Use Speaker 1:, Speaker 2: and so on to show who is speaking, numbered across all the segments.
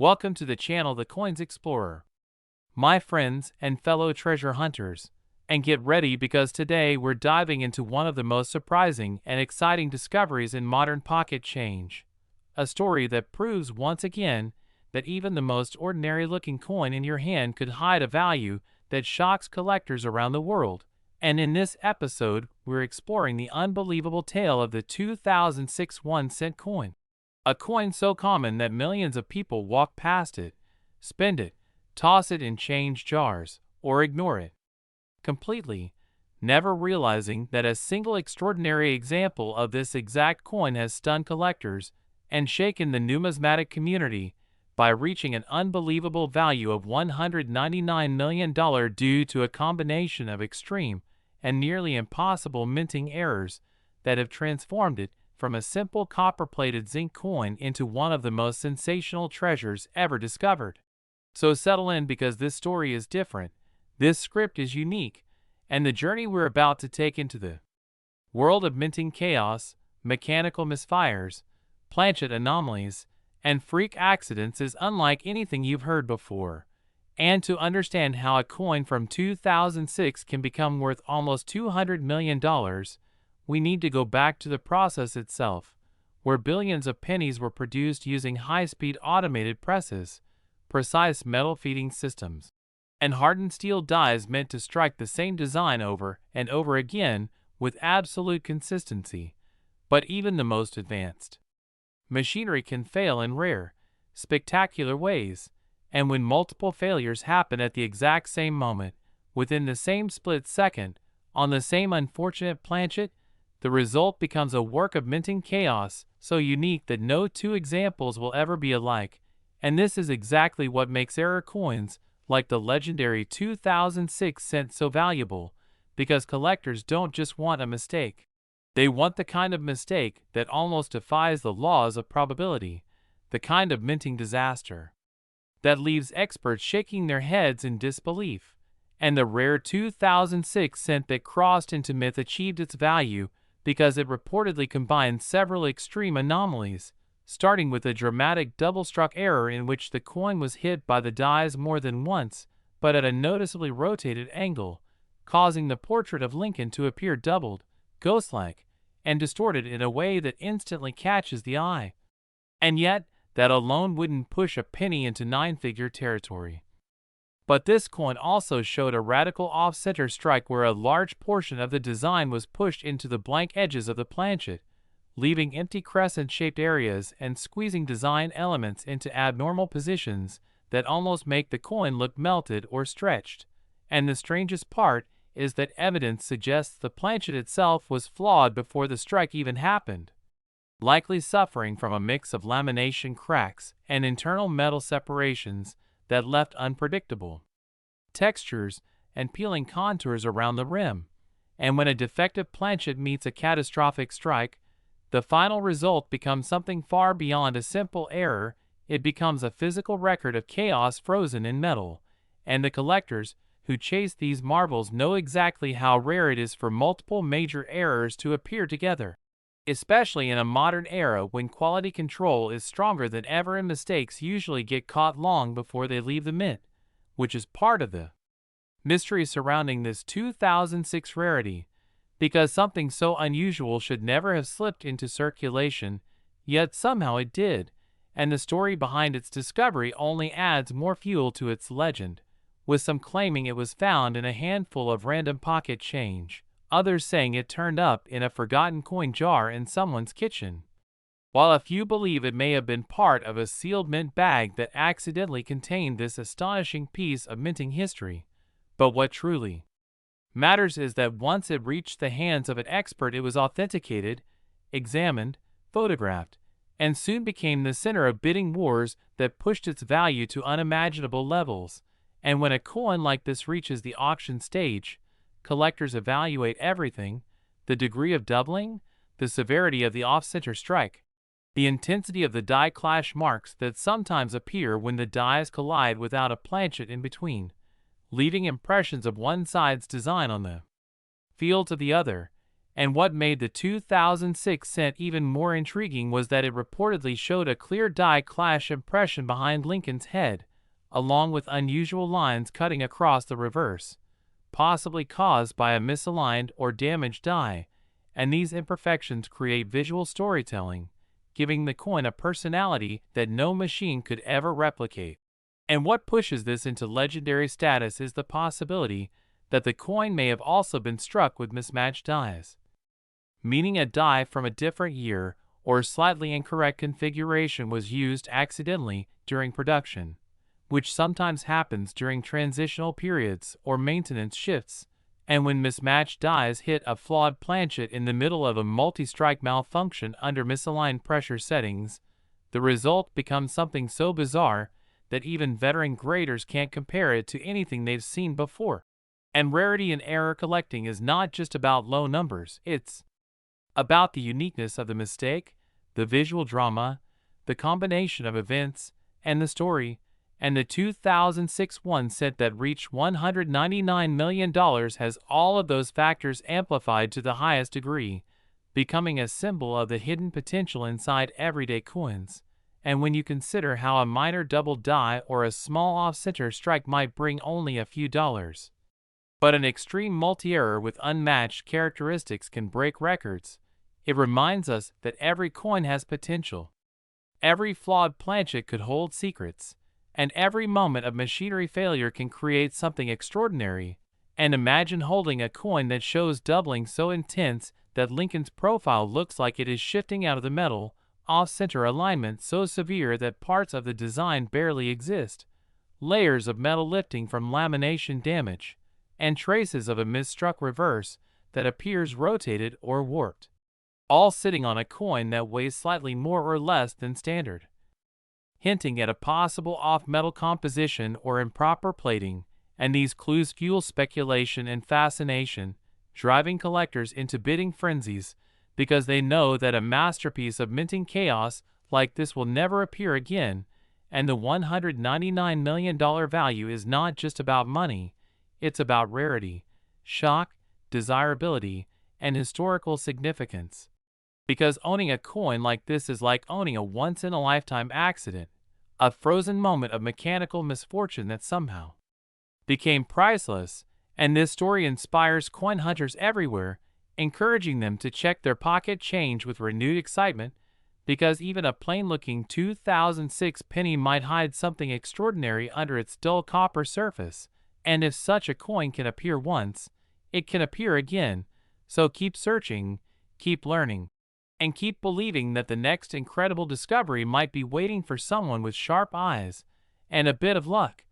Speaker 1: Welcome to the channel The Coins Explorer, my friends and fellow treasure hunters, and get ready because today we're diving into one of the most surprising and exciting discoveries in modern pocket change. A story that proves once again that even the most ordinary looking coin in your hand could hide a value that shocks collectors around the world. And in this episode, we're exploring the unbelievable tale of the 2006 1-cent coin. A coin so common that millions of people walk past it, spend it, toss it in change jars, or ignore it completely, never realizing that a single extraordinary example of this exact coin has stunned collectors and shaken the numismatic community by reaching an unbelievable value of $199 million due to a combination of extreme and nearly impossible minting errors that have transformed it from a simple copper-plated zinc coin into one of the most sensational treasures ever discovered. So settle in because this story is different, this script is unique, and the journey we're about to take into the world of minting chaos, mechanical misfires, planchet anomalies, and freak accidents is unlike anything you've heard before. And to understand how a coin from 2006 can become worth almost $200 million, we need to go back to the process itself, where billions of pennies were produced using high-speed automated presses, precise metal feeding systems, and hardened steel dies meant to strike the same design over and over again with absolute consistency. But even the most advanced machinery can fail in rare, spectacular ways, and when multiple failures happen at the exact same moment, within the same split second, on the same unfortunate planchet, the result becomes a work of minting chaos so unique that no two examples will ever be alike. And this is exactly what makes error coins like the legendary 2006 cent so valuable, because collectors don't just want a mistake. They want the kind of mistake that almost defies the laws of probability, the kind of minting disaster that leaves experts shaking their heads in disbelief. And the rare 2006 cent that crossed into myth achieved its value because it reportedly combined several extreme anomalies, starting with a dramatic double-struck error in which the coin was hit by the dies more than once, but at a noticeably rotated angle, causing the portrait of Lincoln to appear doubled, ghost-like, and distorted in a way that instantly catches the eye. And yet, that alone wouldn't push a penny into nine-figure territory. But this coin also showed a radical off-center strike where a large portion of the design was pushed into the blank edges of the planchet, leaving empty crescent-shaped areas and squeezing design elements into abnormal positions that almost make the coin look melted or stretched. And the strangest part is that evidence suggests the planchet itself was flawed before the strike even happened, likely suffering from a mix of lamination cracks and internal metal separations that left unpredictable textures and peeling contours around the rim. And when a defective planchet meets a catastrophic strike, the final result becomes something far beyond a simple error. It becomes a physical record of chaos frozen in metal, and the collectors who chase these marvels know exactly how rare it is for multiple major errors to appear together, especially in a modern era when quality control is stronger than ever and mistakes usually get caught long before they leave the mint, which is part of the mystery surrounding this 2006 rarity, because something so unusual should never have slipped into circulation, yet somehow it did, and the story behind its discovery only adds more fuel to its legend, with some claiming it was found in a handful of random pocket change, others saying it turned up in a forgotten coin jar in someone's kitchen, while a few believe it may have been part of a sealed mint bag that accidentally contained this astonishing piece of minting history. But what truly matters is that once it reached the hands of an expert, it was authenticated, examined, photographed, and soon became the center of bidding wars that pushed its value to unimaginable levels. And when a coin like this reaches the auction stage, collectors evaluate everything: the degree of doubling, the severity of the off-center strike, the intensity of the die clash marks that sometimes appear when the dies collide without a planchet in between, leaving impressions of one side's design on the field to the other, And what made the 2006 cent even more intriguing was that it reportedly showed a clear die clash impression behind Lincoln's head, along with unusual lines cutting across the reverse, possibly caused by a misaligned or damaged die, and these imperfections create visual storytelling, giving the coin a personality that no machine could ever replicate. And what pushes this into legendary status is the possibility that the coin may have also been struck with mismatched dies, meaning a die from a different year or slightly incorrect configuration was used accidentally during production, which sometimes happens during transitional periods or maintenance shifts, and when mismatched dies hit a flawed planchet in the middle of a multi-strike malfunction under misaligned pressure settings, the result becomes something so bizarre that even veteran graders can't compare it to anything they've seen before. And rarity and error collecting is not just about low numbers, it's about the uniqueness of the mistake, the visual drama, the combination of events, and the story. And the 2006 one set that reached $199 million has all of those factors amplified to the highest degree, becoming a symbol of the hidden potential inside everyday coins. And when you consider how a minor double die or a small off-center strike might bring only a few dollars, but an extreme multi-error with unmatched characteristics can break records, it reminds us that every coin has potential. Every flawed planchet could hold secrets, and every moment of machinery failure can create something extraordinary. And imagine holding a coin that shows doubling so intense that Lincoln's profile looks like it is shifting out of the metal, off-center alignment so severe that parts of the design barely exist, layers of metal lifting from lamination damage, and traces of a misstruck reverse that appears rotated or warped, all sitting on a coin that weighs slightly more or less than standard, hinting at a possible off-metal composition or improper plating. And these clues fuel speculation and fascination, driving collectors into bidding frenzies because they know that a masterpiece of minting chaos like this will never appear again. And the $199 million value is not just about money, it's about rarity, shock, desirability, and historical significance. Because owning a coin like this is like owning a once-in-a-lifetime accident, a frozen moment of mechanical misfortune that somehow became priceless. And this story inspires coin hunters everywhere, encouraging them to check their pocket change with renewed excitement, because even a plain-looking 2006 penny might hide something extraordinary under its dull copper surface. And if such a coin can appear once, it can appear again. So keep searching, keep learning, and keep believing that the next incredible discovery might be waiting for someone with sharp eyes and a bit of luck.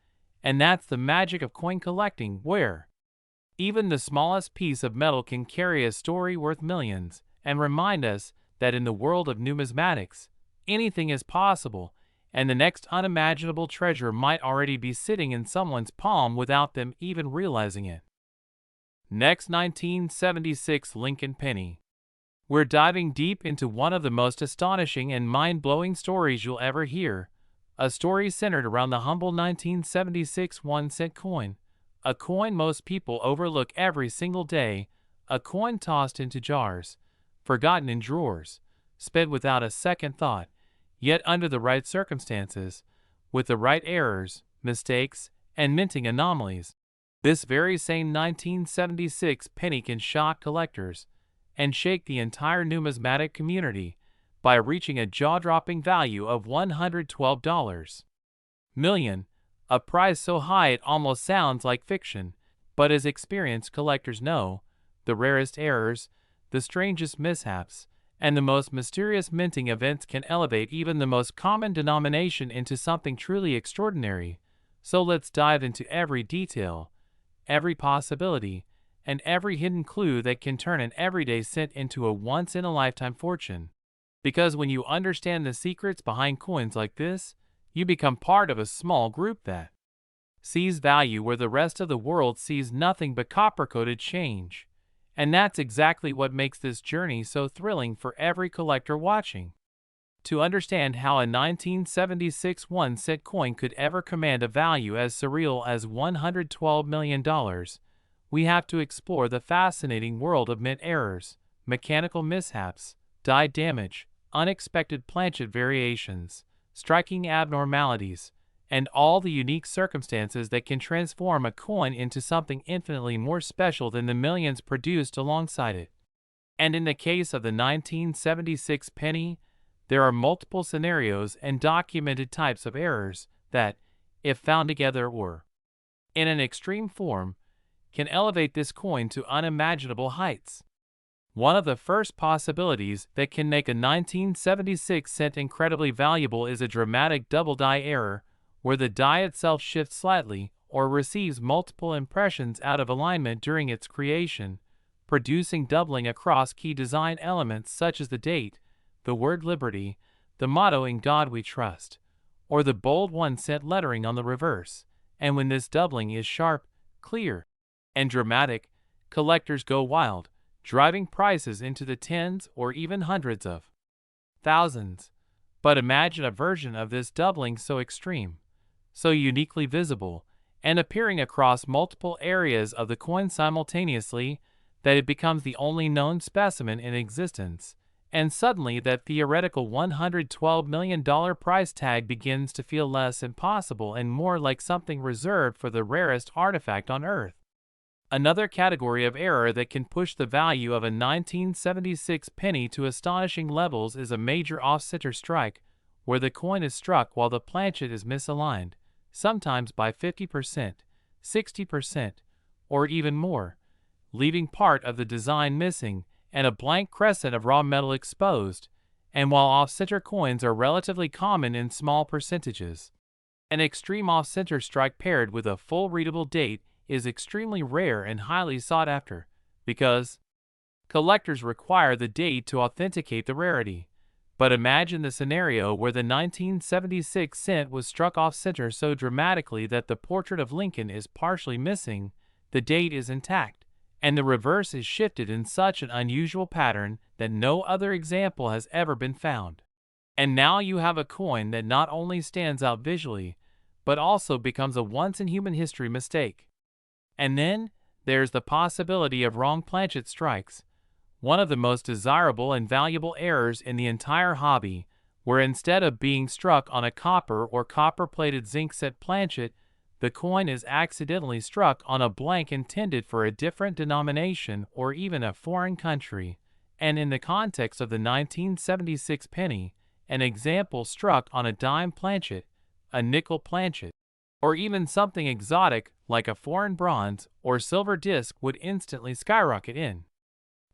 Speaker 1: And that's the magic of coin collecting, where even the smallest piece of metal can carry a story worth millions, and remind us that in the world of numismatics, anything is possible, and the next unimaginable treasure might already be sitting in someone's palm without them even realizing it. Next, 1976 Lincoln Penny. We're diving deep into one of the most astonishing and mind-blowing stories you'll ever hear. A story centered around the humble 1976 1-cent coin. A coin most people overlook every single day. A coin tossed into jars, forgotten in drawers, spent without a second thought. Yet under the right circumstances, with the right errors, mistakes, and minting anomalies, this very same 1976 penny can shock collectors and shake the entire numismatic community by reaching a jaw-dropping value of $112 million, a price so high it almost sounds like fiction. But as experienced collectors know, the rarest errors, the strangest mishaps, and the most mysterious minting events can elevate even the most common denomination into something truly extraordinary. So let's dive into every detail, every possibility, and every hidden clue that can turn an everyday cent into a once-in-a-lifetime fortune. Because when you understand the secrets behind coins like this, you become part of a small group that sees value where the rest of the world sees nothing but copper-coated change. And that's exactly what makes this journey so thrilling for every collector watching. To understand how a 1976 1-cent coin could ever command a value as surreal as $112 million, we have to explore the fascinating world of mint errors, mechanical mishaps, die damage, unexpected planchet variations, striking abnormalities, and all the unique circumstances that can transform a coin into something infinitely more special than the millions produced alongside it. And in the case of the 1976 penny, there are multiple scenarios and documented types of errors that, if found together or in an extreme form, can elevate this coin to unimaginable heights. One of the first possibilities that can make a 1976 cent incredibly valuable is a dramatic double die error, where the die itself shifts slightly or receives multiple impressions out of alignment during its creation, producing doubling across key design elements such as the date, the word liberty, the motto "In God We Trust," or the bold 1-cent lettering on the reverse. And when this doubling is sharp, clear, and dramatic, collectors go wild, driving prices into the tens or even hundreds of thousands. But imagine a version of this doubling so extreme, so uniquely visible, and appearing across multiple areas of the coin simultaneously, that it becomes the only known specimen in existence, and suddenly that theoretical $112 million price tag begins to feel less impossible and more like something reserved for the rarest artifact on Earth. Another category of error that can push the value of a 1976 penny to astonishing levels is a major off-center strike, where the coin is struck while the planchet is misaligned, sometimes by 50%, 60%, or even more, leaving part of the design missing and a blank crescent of raw metal exposed. And while off-center coins are relatively common in small percentages, an extreme off-center strike paired with a full readable date is extremely rare and highly sought after, because collectors require the date to authenticate the rarity. But imagine the scenario where the 1976 cent was struck off-center so dramatically that the portrait of Lincoln is partially missing, the date is intact, and the reverse is shifted in such an unusual pattern that no other example has ever been found. And now you have a coin that not only stands out visually, but also becomes a once-in-human-history mistake. And then, there's the possibility of wrong planchet strikes, one of the most desirable and valuable errors in the entire hobby, where instead of being struck on a copper or copper-plated zinc set planchet, the coin is accidentally struck on a blank intended for a different denomination or even a foreign country, and in the context of the 1976 penny, an example struck on a dime planchet, a nickel planchet, or even something exotic like a foreign bronze or silver disc would instantly skyrocket in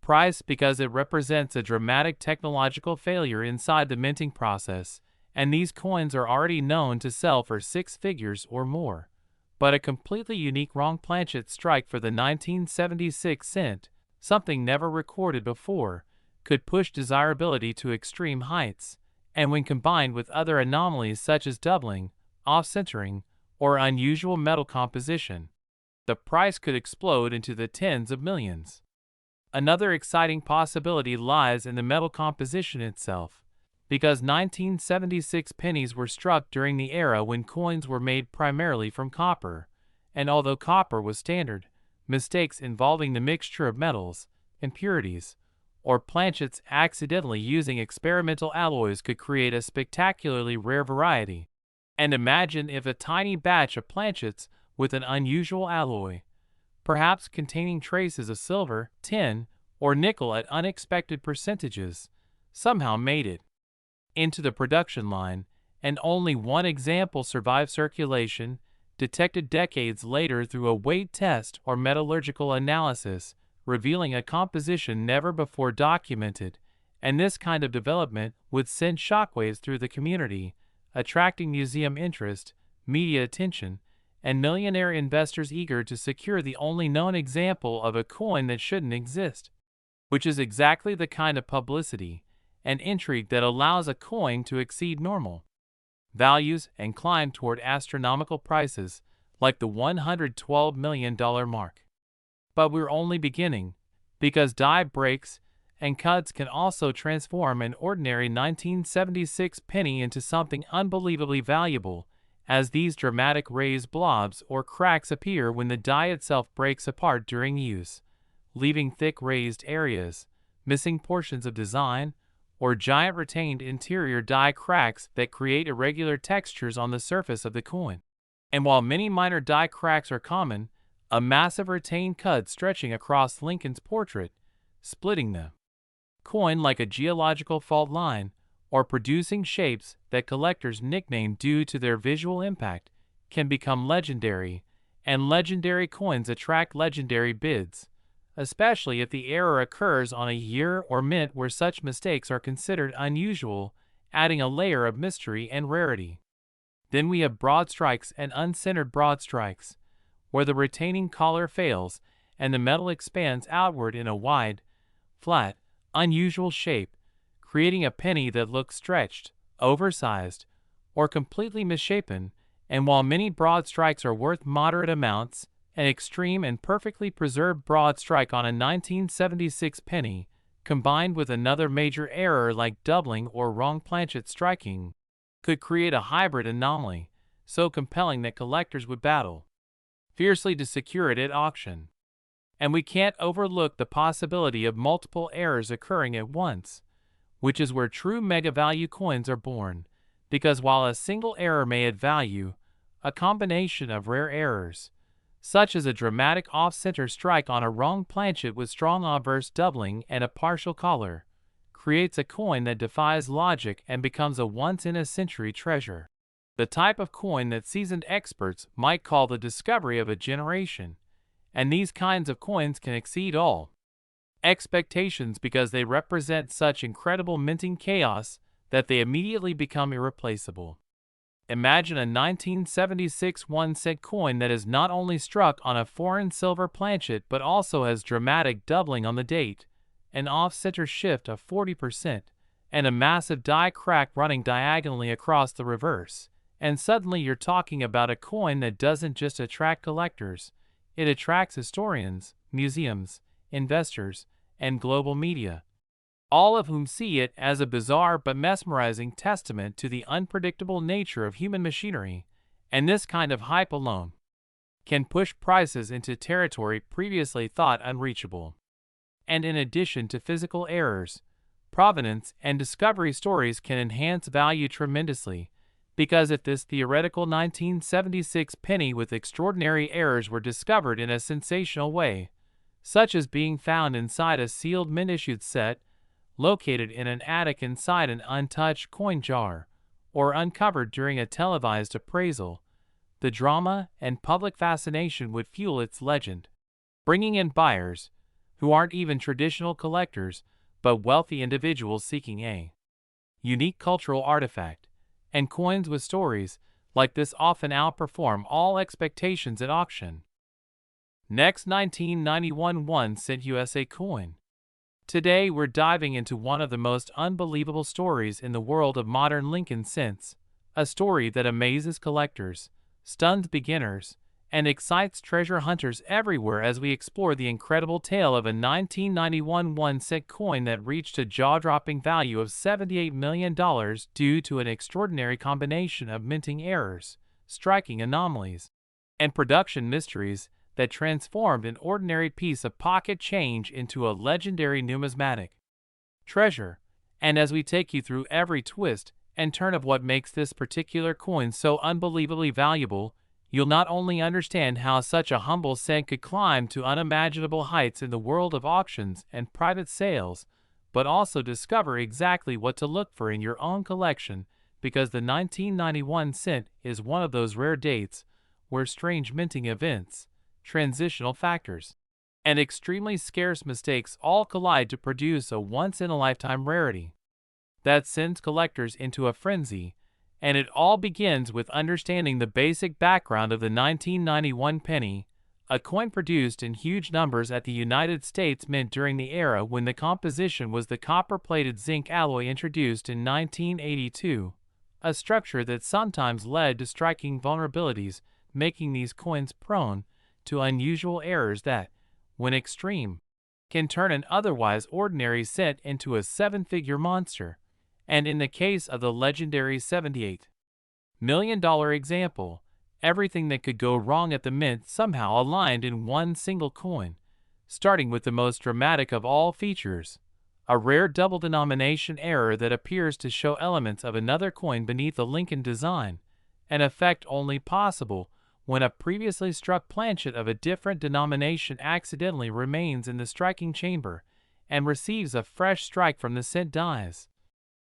Speaker 1: price because it represents a dramatic technological failure inside the minting process, and these coins are already known to sell for 6 figures or more. But a completely unique wrong planchet strike for the 1976 cent, something never recorded before, could push desirability to extreme heights, and when combined with other anomalies such as doubling, off-centering, or unusual metal composition, the price could explode into the tens of millions. Another exciting possibility lies in the metal composition itself, because 1976 pennies were struck during the era when coins were made primarily from copper, and although copper was standard, mistakes involving the mixture of metals, impurities, or planchets accidentally using experimental alloys could create a spectacularly rare variety. And imagine if a tiny batch of planchets with an unusual alloy, perhaps containing traces of silver, tin, or nickel at unexpected percentages, somehow made it into the production line, and only one example survived circulation, detected decades later through a weight test or metallurgical analysis, revealing a composition never before documented. And this kind of development would send shockwaves through the community, attracting museum interest, media attention, and millionaire investors eager to secure the only known example of a coin that shouldn't exist, which is exactly the kind of publicity and intrigue that allows a coin to exceed normal values and climb toward astronomical prices like the $112 million mark. But we're only beginning, because die breaks and cuts can also transform an ordinary 1976 penny into something unbelievably valuable, as these dramatic raised blobs or cracks appear when the die itself breaks apart during use, leaving thick raised areas, missing portions of design, or giant retained interior die cracks that create irregular textures on the surface of the coin. And while many minor die cracks are common, a massive retained cut stretching across Lincoln's portrait, splitting the coin like a geological fault line, or producing shapes that collectors nickname due to their visual impact, can become legendary, and legendary coins attract legendary bids, especially if the error occurs on a year or mint where such mistakes are considered unusual, adding a layer of mystery and rarity. Then we have broad strikes and uncentered broad strikes, where the retaining collar fails and the metal expands outward in a wide, flat, unusual shape, creating a penny that looks stretched, oversized, or completely misshapen. And while many broad strikes are worth moderate amounts, an extreme and perfectly preserved broad strike on a 1976 penny, combined with another major error like doubling or wrong planchet striking, could create a hybrid anomaly, so compelling that collectors would battle fiercely to secure it at auction. And we can't overlook the possibility of multiple errors occurring at once, which is where true mega value coins are born, because while a single error may add value, a combination of rare errors, such as a dramatic off-center strike on a wrong planchet with strong obverse doubling and a partial collar, creates a coin that defies logic and becomes a once-in-a-century treasure. The type of coin that seasoned experts might call the discovery of a generation, and these kinds of coins can exceed all expectations because they represent such incredible minting chaos that they immediately become irreplaceable. Imagine a 1976 1-cent coin that is not only struck on a foreign silver planchet but also has dramatic doubling on the date, an off-center shift of 40%, and a massive die crack running diagonally across the reverse. And suddenly you're talking about a coin that doesn't just attract collectors, it attracts historians, museums, investors, and global media, all of whom see it as a bizarre but mesmerizing testament to the unpredictable nature of human machinery. And this kind of hype alone can push prices into territory previously thought unreachable. And in addition to physical errors, provenance and discovery stories can enhance value tremendously, because if this theoretical 1976 penny with extraordinary errors were discovered in a sensational way, such as being found inside a sealed mint-issued set, located in an attic inside an untouched coin jar, or uncovered during a televised appraisal, the drama and public fascination would fuel its legend, bringing in buyers who aren't even traditional collectors, but wealthy individuals seeking a unique cultural artifact. And coins with stories like this often outperform all expectations at auction. Next, 1991 1-cent USA coin. Today we're diving into one of the most unbelievable stories in the world of modern Lincoln cents, a story that amazes collectors, stuns beginners, and excites treasure hunters everywhere as we explore the incredible tale of a 1991 1-cent coin that reached a jaw-dropping value of $78 million due to an extraordinary combination of minting errors, striking anomalies, and production mysteries that transformed an ordinary piece of pocket change into a legendary numismatic treasure. And as we take you through every twist and turn of what makes this particular coin so unbelievably valuable, you'll not only understand how such a humble cent could climb to unimaginable heights in the world of auctions and private sales, but also discover exactly what to look for in your own collection, because the 1991 cent is one of those rare dates where strange minting events, transitional factors, and extremely scarce mistakes all collide to produce a once-in-a-lifetime rarity that sends collectors into a frenzy. And it all begins with understanding the basic background of the 1991 penny, a coin produced in huge numbers at the United States Mint during the era when the composition was the copper-plated zinc alloy introduced in 1982, a structure that sometimes led to striking vulnerabilities, making these coins prone to unusual errors that, when extreme, can turn an otherwise ordinary cent into a seven-figure monster. And in the case of the legendary $78 million example, everything that could go wrong at the mint somehow aligned in one single coin, starting with the most dramatic of all features, a rare double denomination error that appears to show elements of another coin beneath the Lincoln design, an effect only possible when a previously struck planchet of a different denomination accidentally remains in the striking chamber and receives a fresh strike from the sent dies,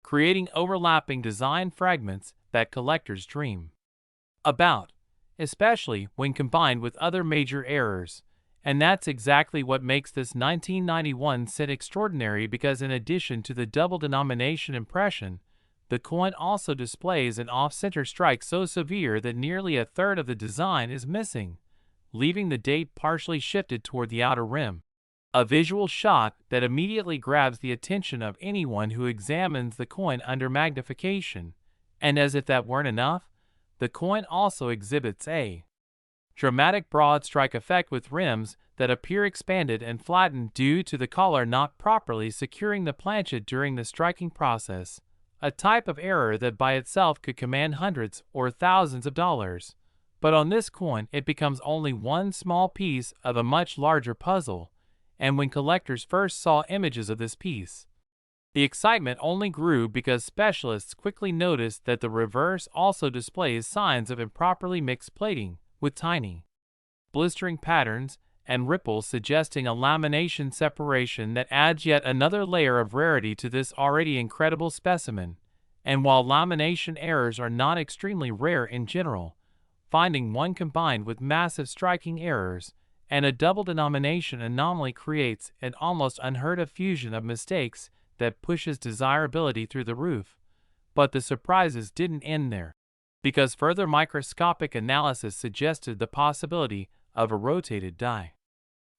Speaker 1: creating overlapping design fragments that collectors dream about, especially when combined with other major errors. And that's exactly what makes this 1991 cent extraordinary, because in addition to the double denomination impression, the coin also displays an off-center strike so severe that nearly a third of the design is missing, leaving the date partially shifted toward the outer rim. A visual shot that immediately grabs the attention of anyone who examines the coin under magnification. And as if that weren't enough, the coin also exhibits a dramatic broad strike effect with rims that appear expanded and flattened due to the collar not properly securing the planchet during the striking process, a type of error that by itself could command hundreds or thousands of dollars. But on this coin it becomes only one small piece of a much larger puzzle, and when collectors first saw images of this piece, the excitement only grew because specialists quickly noticed that the reverse also displays signs of improperly mixed plating, with tiny, blistering patterns and ripples suggesting a lamination separation that adds yet another layer of rarity to this already incredible specimen. And while lamination errors are not extremely rare in general, finding one combined with massive striking errors and a double denomination anomaly creates an almost unheard of fusion of mistakes that pushes desirability through the roof. But the surprises didn't end there, because further microscopic analysis suggested the possibility of a rotated die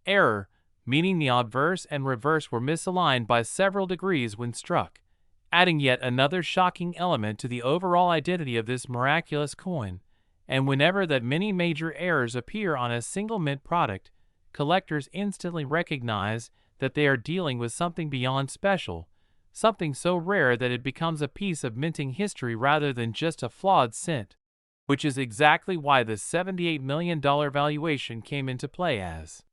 Speaker 1: error, meaning the obverse and reverse were misaligned by several degrees when struck, adding yet another shocking element to the overall identity of this miraculous coin. And whenever that many major errors appear on a single mint product, collectors instantly recognize that they are dealing with something beyond special, something so rare that it becomes a piece of minting history rather than just a flawed cent, which is exactly why the $78 million valuation came into play as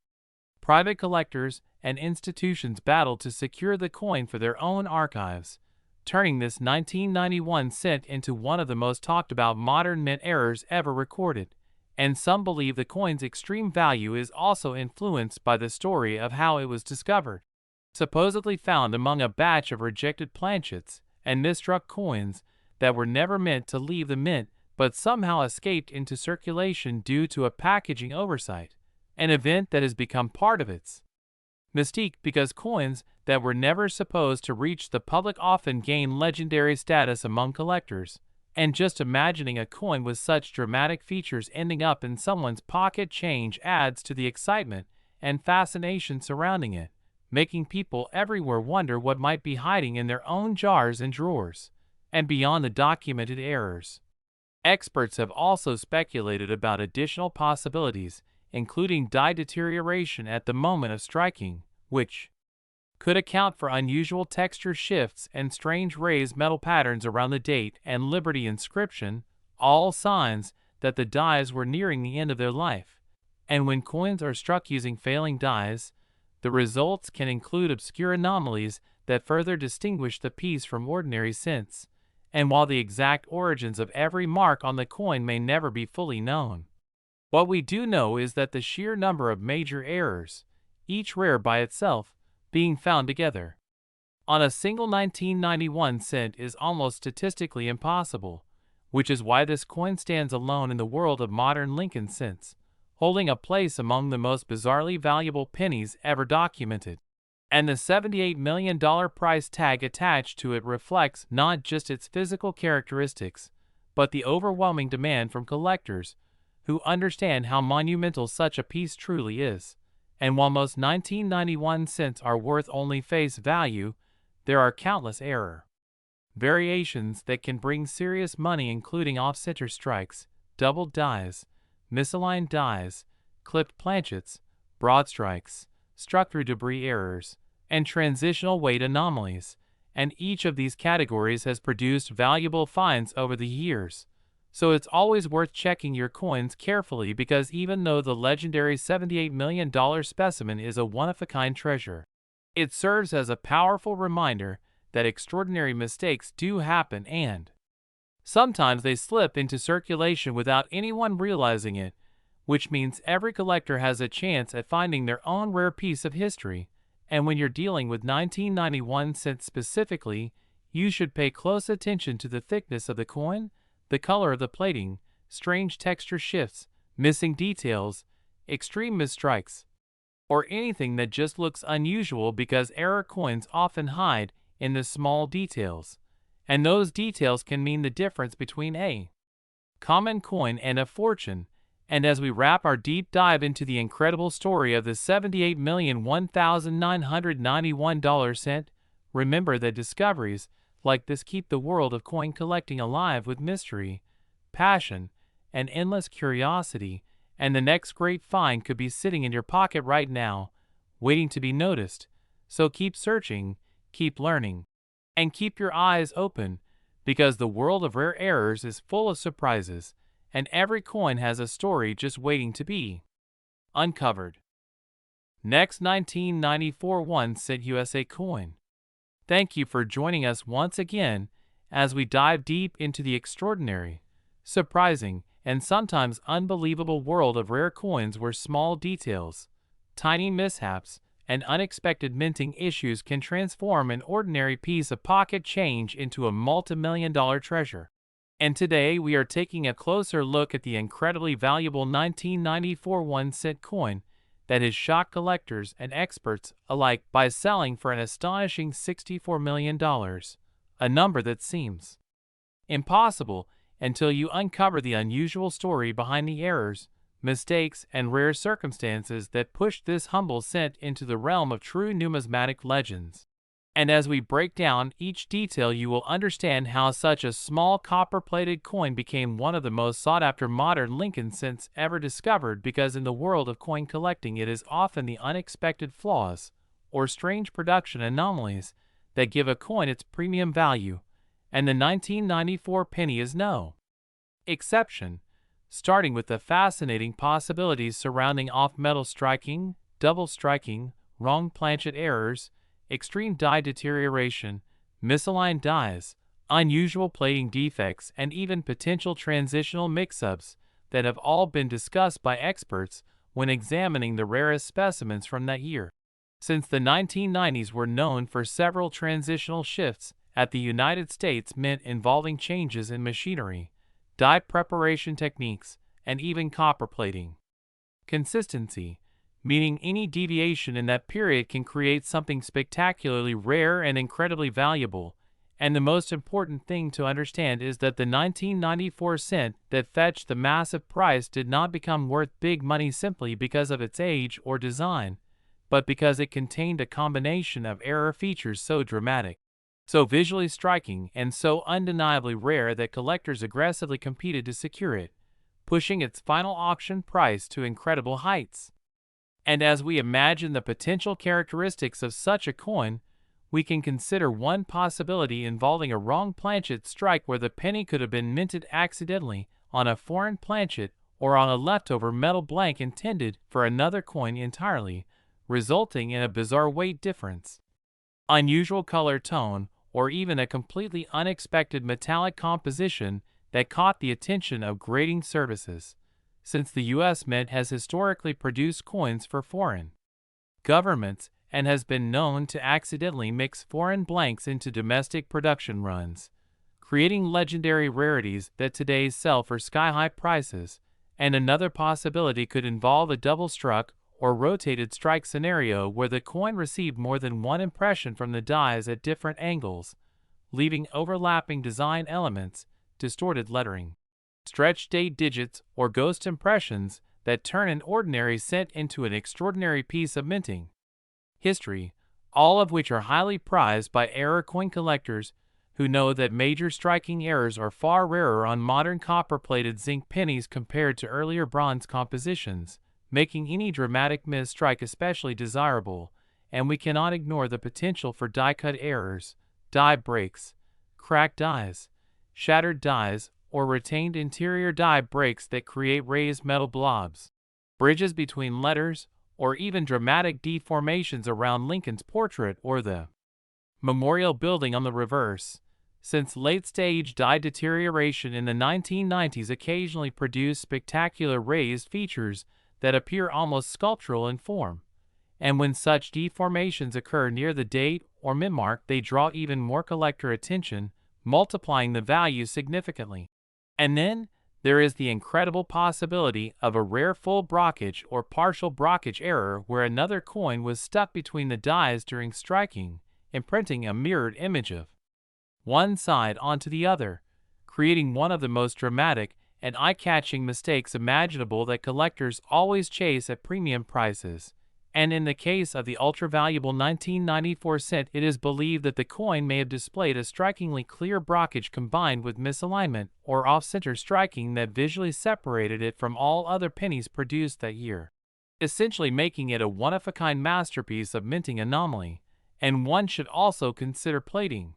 Speaker 1: private collectors and institutions battled to secure the coin for their own archives, turning this 1991 cent into one of the most talked about modern mint errors ever recorded. And some believe the coin's extreme value is also influenced by the story of how it was discovered. Supposedly found among a batch of rejected planchets and misstruck coins that were never meant to leave the mint but somehow escaped into circulation due to a packaging oversight, an event that has become part of its mystique because coins that were never supposed to reach the public often gain legendary status among collectors. And just imagining a coin with such dramatic features ending up in someone's pocket change adds to the excitement and fascination surrounding it, making people everywhere wonder what might be hiding in their own jars and drawers. And beyond the documented errors, experts have also speculated about additional possibilities, including die deterioration at the moment of striking, which could account for unusual texture shifts and strange raised metal patterns around the date and Liberty inscription, all signs that the dies were nearing the end of their life. And when coins are struck using failing dies, the results can include obscure anomalies that further distinguish the piece from ordinary cents. And while the exact origins of every mark on the coin may never be fully known, what we do know is that the sheer number of major errors, each rare by itself, being found together on a single 1991 cent is almost statistically impossible, which is why this coin stands alone in the world of modern Lincoln cents, holding a place among the most bizarrely valuable pennies ever documented. And the $78 million price tag attached to it reflects not just its physical characteristics, but the overwhelming demand from collectors who understand how monumental such a piece truly is. And while most 1991 cents are worth only face value, there are countless error variations that can bring serious money, including off-center strikes, doubled dies, misaligned dies, clipped planchets, broad strikes, struck through debris errors, and transitional weight anomalies. And each of these categories has produced valuable finds over the years. So it's always worth checking your coins carefully, because even though the legendary $78 million specimen is a one-of-a-kind treasure, It serves as a powerful reminder that extraordinary mistakes do happen and sometimes they slip into circulation without anyone realizing it, which means every collector has a chance at finding their own rare piece of history. And when you're dealing with 1991 cents specifically, you should pay close attention to the thickness of the coin, the color of the plating, strange texture shifts, missing details, extreme misstrikes, or anything that just looks unusual, because error coins often hide in the small details. And those details can mean the difference between a common coin and a fortune. And as we wrap our deep dive into the incredible story of the $78,001,991 cent, remember that discoveries like this keep the world of coin collecting alive with mystery, passion, and endless curiosity, and the next great find could be sitting in your pocket right now, waiting to be noticed. So keep searching, keep learning, and keep your eyes open, because the world of rare errors is full of surprises, and every coin has a story just waiting to be uncovered. Next, 1994 1-cent USA coin. Thank you for joining us once again as we dive deep into the extraordinary, surprising, and sometimes unbelievable world of rare coins, where small details, tiny mishaps, and unexpected minting issues can transform an ordinary piece of pocket change into a multi-million-dollar treasure. And today we are taking a closer look at the incredibly valuable 1994 1-cent coin that has shocked collectors and experts alike by selling for an astonishing $64 million, a number that seems impossible until you uncover the unusual story behind the errors, mistakes, and rare circumstances that pushed this humble cent into the realm of true numismatic legends. And as we break down each detail, you will understand how such a small copper-plated coin became one of the most sought-after modern Lincoln cents ever discovered, because in the world of coin collecting it is often the unexpected flaws or strange production anomalies that give a coin its premium value, and the 1994 penny is no exception, starting with the fascinating possibilities surrounding off-metal striking, double striking, wrong planchet errors, extreme die deterioration, misaligned dies, unusual plating defects, and even potential transitional mix-ups that have all been discussed by experts when examining the rarest specimens from that year. Since the 1990s were known for several transitional shifts at the United States Mint involving changes in machinery, die preparation techniques, and even copper plating consistency, meaning any deviation in that period can create something spectacularly rare and incredibly valuable. And the most important thing to understand is that the 1994 cent that fetched the massive price did not become worth big money simply because of its age or design, but because it contained a combination of error features so dramatic, so visually striking, and so undeniably rare that collectors aggressively competed to secure it, pushing its final auction price to incredible heights. And as we imagine the potential characteristics of such a coin, we can consider one possibility involving a wrong planchet strike, where the penny could have been minted accidentally on a foreign planchet or on a leftover metal blank intended for another coin entirely, resulting in a bizarre weight difference, unusual color tone, or even a completely unexpected metallic composition that caught the attention of grading services, since the U.S. Mint has historically produced coins for foreign governments and has been known to accidentally mix foreign blanks into domestic production runs, creating legendary rarities that today sell for sky-high prices. And another possibility could involve a double-struck or rotated strike scenario, where the coin received more than one impression from the dies at different angles, leaving overlapping design elements, distorted lettering, stretched date digits, or ghost impressions that turn an ordinary cent into an extraordinary piece of minting history, all of which are highly prized by error coin collectors who know that major striking errors are far rarer on modern copper-plated zinc pennies compared to earlier bronze compositions, making any dramatic misstrike especially desirable. And we cannot ignore the potential for die-cut errors, die breaks, cracked dies, shattered dies, or retained interior die breaks that create raised metal blobs, bridges between letters, or even dramatic deformations around Lincoln's portrait or the memorial building on the reverse. Since late-stage die deterioration in the 1990s occasionally produced spectacular raised features that appear almost sculptural in form. And when such deformations occur near the date or mint mark, they draw even more collector attention, multiplying the value significantly. And then, there is the incredible possibility of a rare full brockage or partial brockage error where another coin was stuck between the dies during striking, imprinting a mirrored image of one side onto the other, creating one of the most dramatic and eye-catching mistakes imaginable that collectors always chase at premium prices. And in the case of the ultra-valuable 1994 cent, it is believed that the coin may have displayed a strikingly clear brockage combined with misalignment or off-center striking that visually separated it from all other pennies produced that year, essentially making it a one-of-a-kind masterpiece of minting anomaly. And one should also consider plating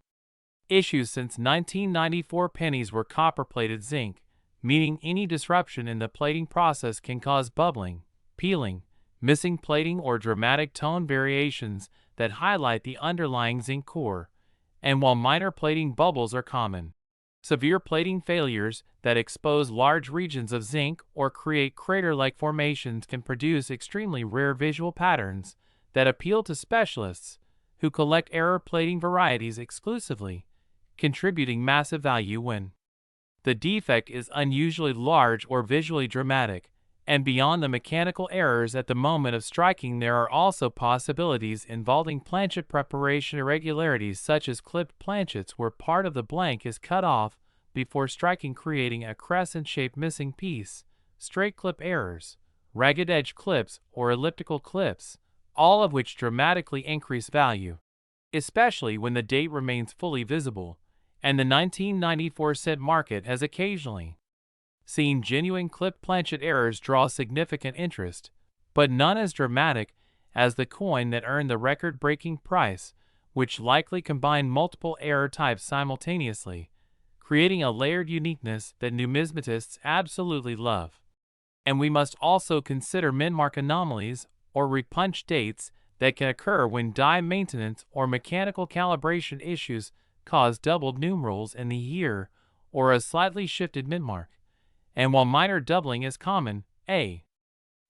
Speaker 1: issues since 1994 pennies were copper-plated zinc, meaning any disruption in the plating process can cause bubbling, peeling, missing plating, or dramatic tone variations that highlight the underlying zinc core. And while minor plating bubbles are common, severe plating failures that expose large regions of zinc or create crater-like formations can produce extremely rare visual patterns that appeal to specialists who collect error plating varieties exclusively, contributing massive value when the defect is unusually large or visually dramatic. And beyond the mechanical errors at the moment of striking, there are also possibilities involving planchet preparation irregularities, such as clipped planchets where part of the blank is cut off before striking, creating a crescent-shaped missing piece, straight clip errors, ragged edge clips, or elliptical clips, all of which dramatically increase value, especially when the date remains fully visible. And the 1994 cent market has occasionally seen genuine clip planchet errors draw significant interest, but none as dramatic as the coin that earned the record-breaking price, which likely combined multiple error types simultaneously, creating a layered uniqueness that numismatists absolutely love. And we must also consider min-mark anomalies or repunch dates that can occur when die maintenance or mechanical calibration issues cause doubled numerals in the year or a slightly shifted min-mark. And while minor doubling is common, a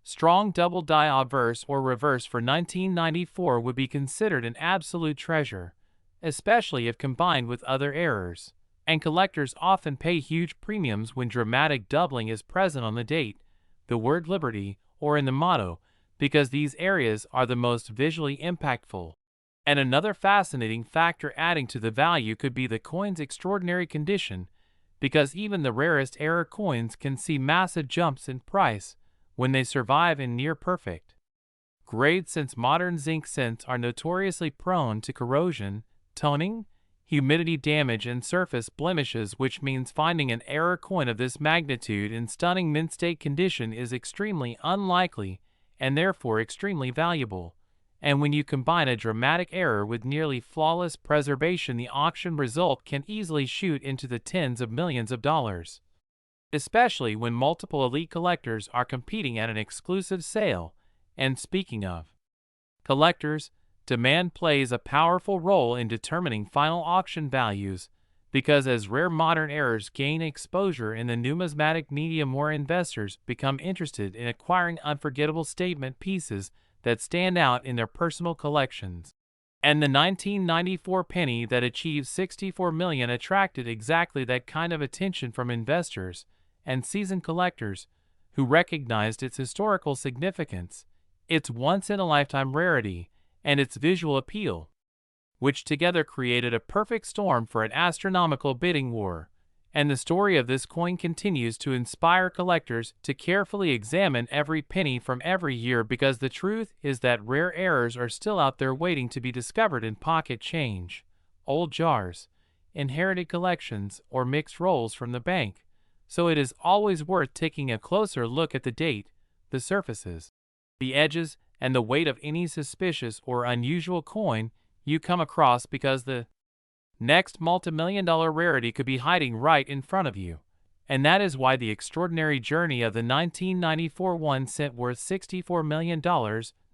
Speaker 1: strong double die obverse or reverse for 1994 would be considered an absolute treasure, especially if combined with other errors. And collectors often pay huge premiums when dramatic doubling is present on the date, the word liberty, or in the motto, because these areas are the most visually impactful. And another fascinating factor adding to the value could be the coin's extraordinary condition, because even the rarest error coins can see massive jumps in price when they survive in near-perfect grade, since modern zinc cents are notoriously prone to corrosion, toning, humidity damage, and surface blemishes, which means finding an error coin of this magnitude in stunning mint state condition is extremely unlikely and therefore extremely valuable. And when you combine a dramatic error with nearly flawless preservation, the auction result can easily shoot into the tens of millions of dollars, especially when multiple elite collectors are competing at an exclusive sale. And speaking of collectors, demand plays a powerful role in determining final auction values, because as rare modern errors gain exposure in the numismatic media, more investors become interested in acquiring unforgettable statement pieces that stand out in their personal collections. And the 1994 penny that achieved $64 million attracted exactly that kind of attention from investors and seasoned collectors who recognized its historical significance, its once-in-a-lifetime rarity, and its visual appeal, which together created a perfect storm for an astronomical bidding war. And the story of this coin continues to inspire collectors to carefully examine every penny from every year, because the truth is that rare errors are still out there waiting to be discovered in pocket change, old jars, inherited collections, or mixed rolls from the bank. So it is always worth taking a closer look at the date, the surfaces, the edges, and the weight of any suspicious or unusual coin you come across, because the next multimillion-dollar rarity could be hiding right in front of you. And that is why the extraordinary journey of the 1994 1 cent worth $64 million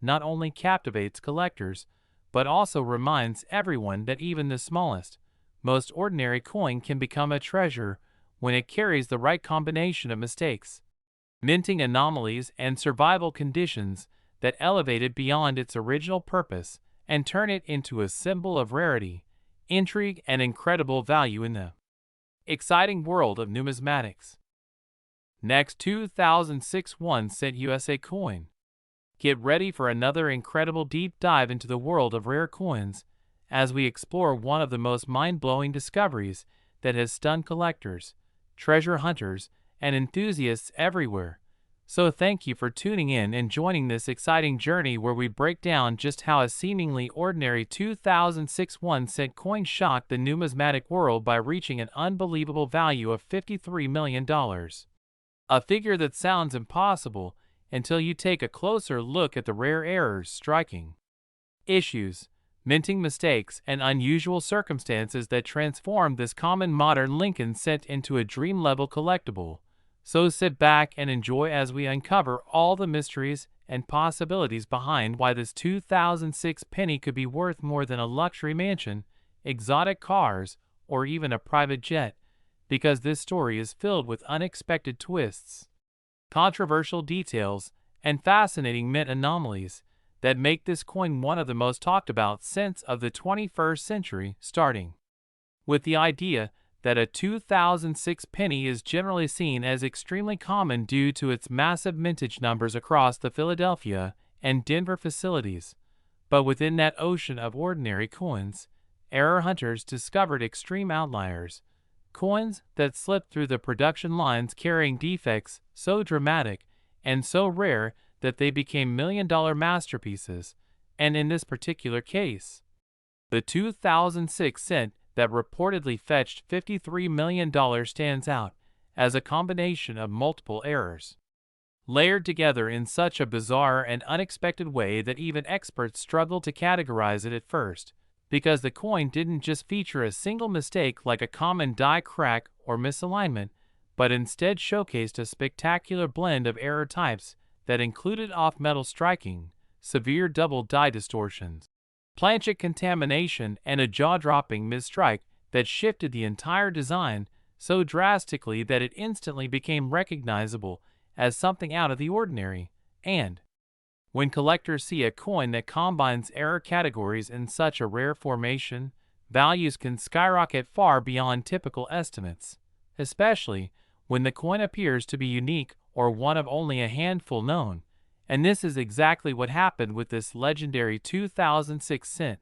Speaker 1: not only captivates collectors, but also reminds everyone that even the smallest, most ordinary coin can become a treasure when it carries the right combination of mistakes, minting anomalies, and survival conditions that elevate it beyond its original purpose and turn it into a symbol of rarity, intrigue, and incredible value in the exciting world of numismatics. Next, 2006 1 cent USA coin. Get ready for another incredible deep dive into the world of rare coins as we explore one of the most mind-blowing discoveries that has stunned collectors, treasure hunters, and enthusiasts everywhere. So thank you for tuning in and joining this exciting journey where we break down just how a seemingly ordinary 2006 1 cent coin shocked the numismatic world by reaching an unbelievable value of $53 million. A figure that sounds impossible until you take a closer look at the rare errors, striking issues, minting mistakes, and unusual circumstances that transformed this common modern Lincoln cent into a dream-level collectible. So sit back and enjoy as we uncover all the mysteries and possibilities behind why this 2006 penny could be worth more than a luxury mansion, exotic cars, or even a private jet, because this story is filled with unexpected twists, controversial details, and fascinating mint anomalies that make this coin one of the most talked about cents of the 21st century, starting with the idea that a 2006 penny is generally seen as extremely common due to its massive mintage numbers across the Philadelphia and Denver facilities. But within that ocean of ordinary coins, error hunters discovered extreme outliers, coins that slipped through the production lines carrying defects so dramatic and so rare that they became million-dollar masterpieces. And in this particular case, the 2006 cent that reportedly fetched $53 million stands out as a combination of multiple errors, layered together in such a bizarre and unexpected way that even experts struggle to categorize it at first, because the coin didn't just feature a single mistake like a common die crack or misalignment, but instead showcased a spectacular blend of error types that included off-metal striking, severe double die distortions, planchet contamination, and a jaw-dropping misstrike that shifted the entire design so drastically that it instantly became recognizable as something out of the ordinary. And when collectors see a coin that combines error categories in such a rare formation, values can skyrocket far beyond typical estimates, especially when the coin appears to be unique or one of only a handful known. And this is exactly what happened with this legendary 2006 cent,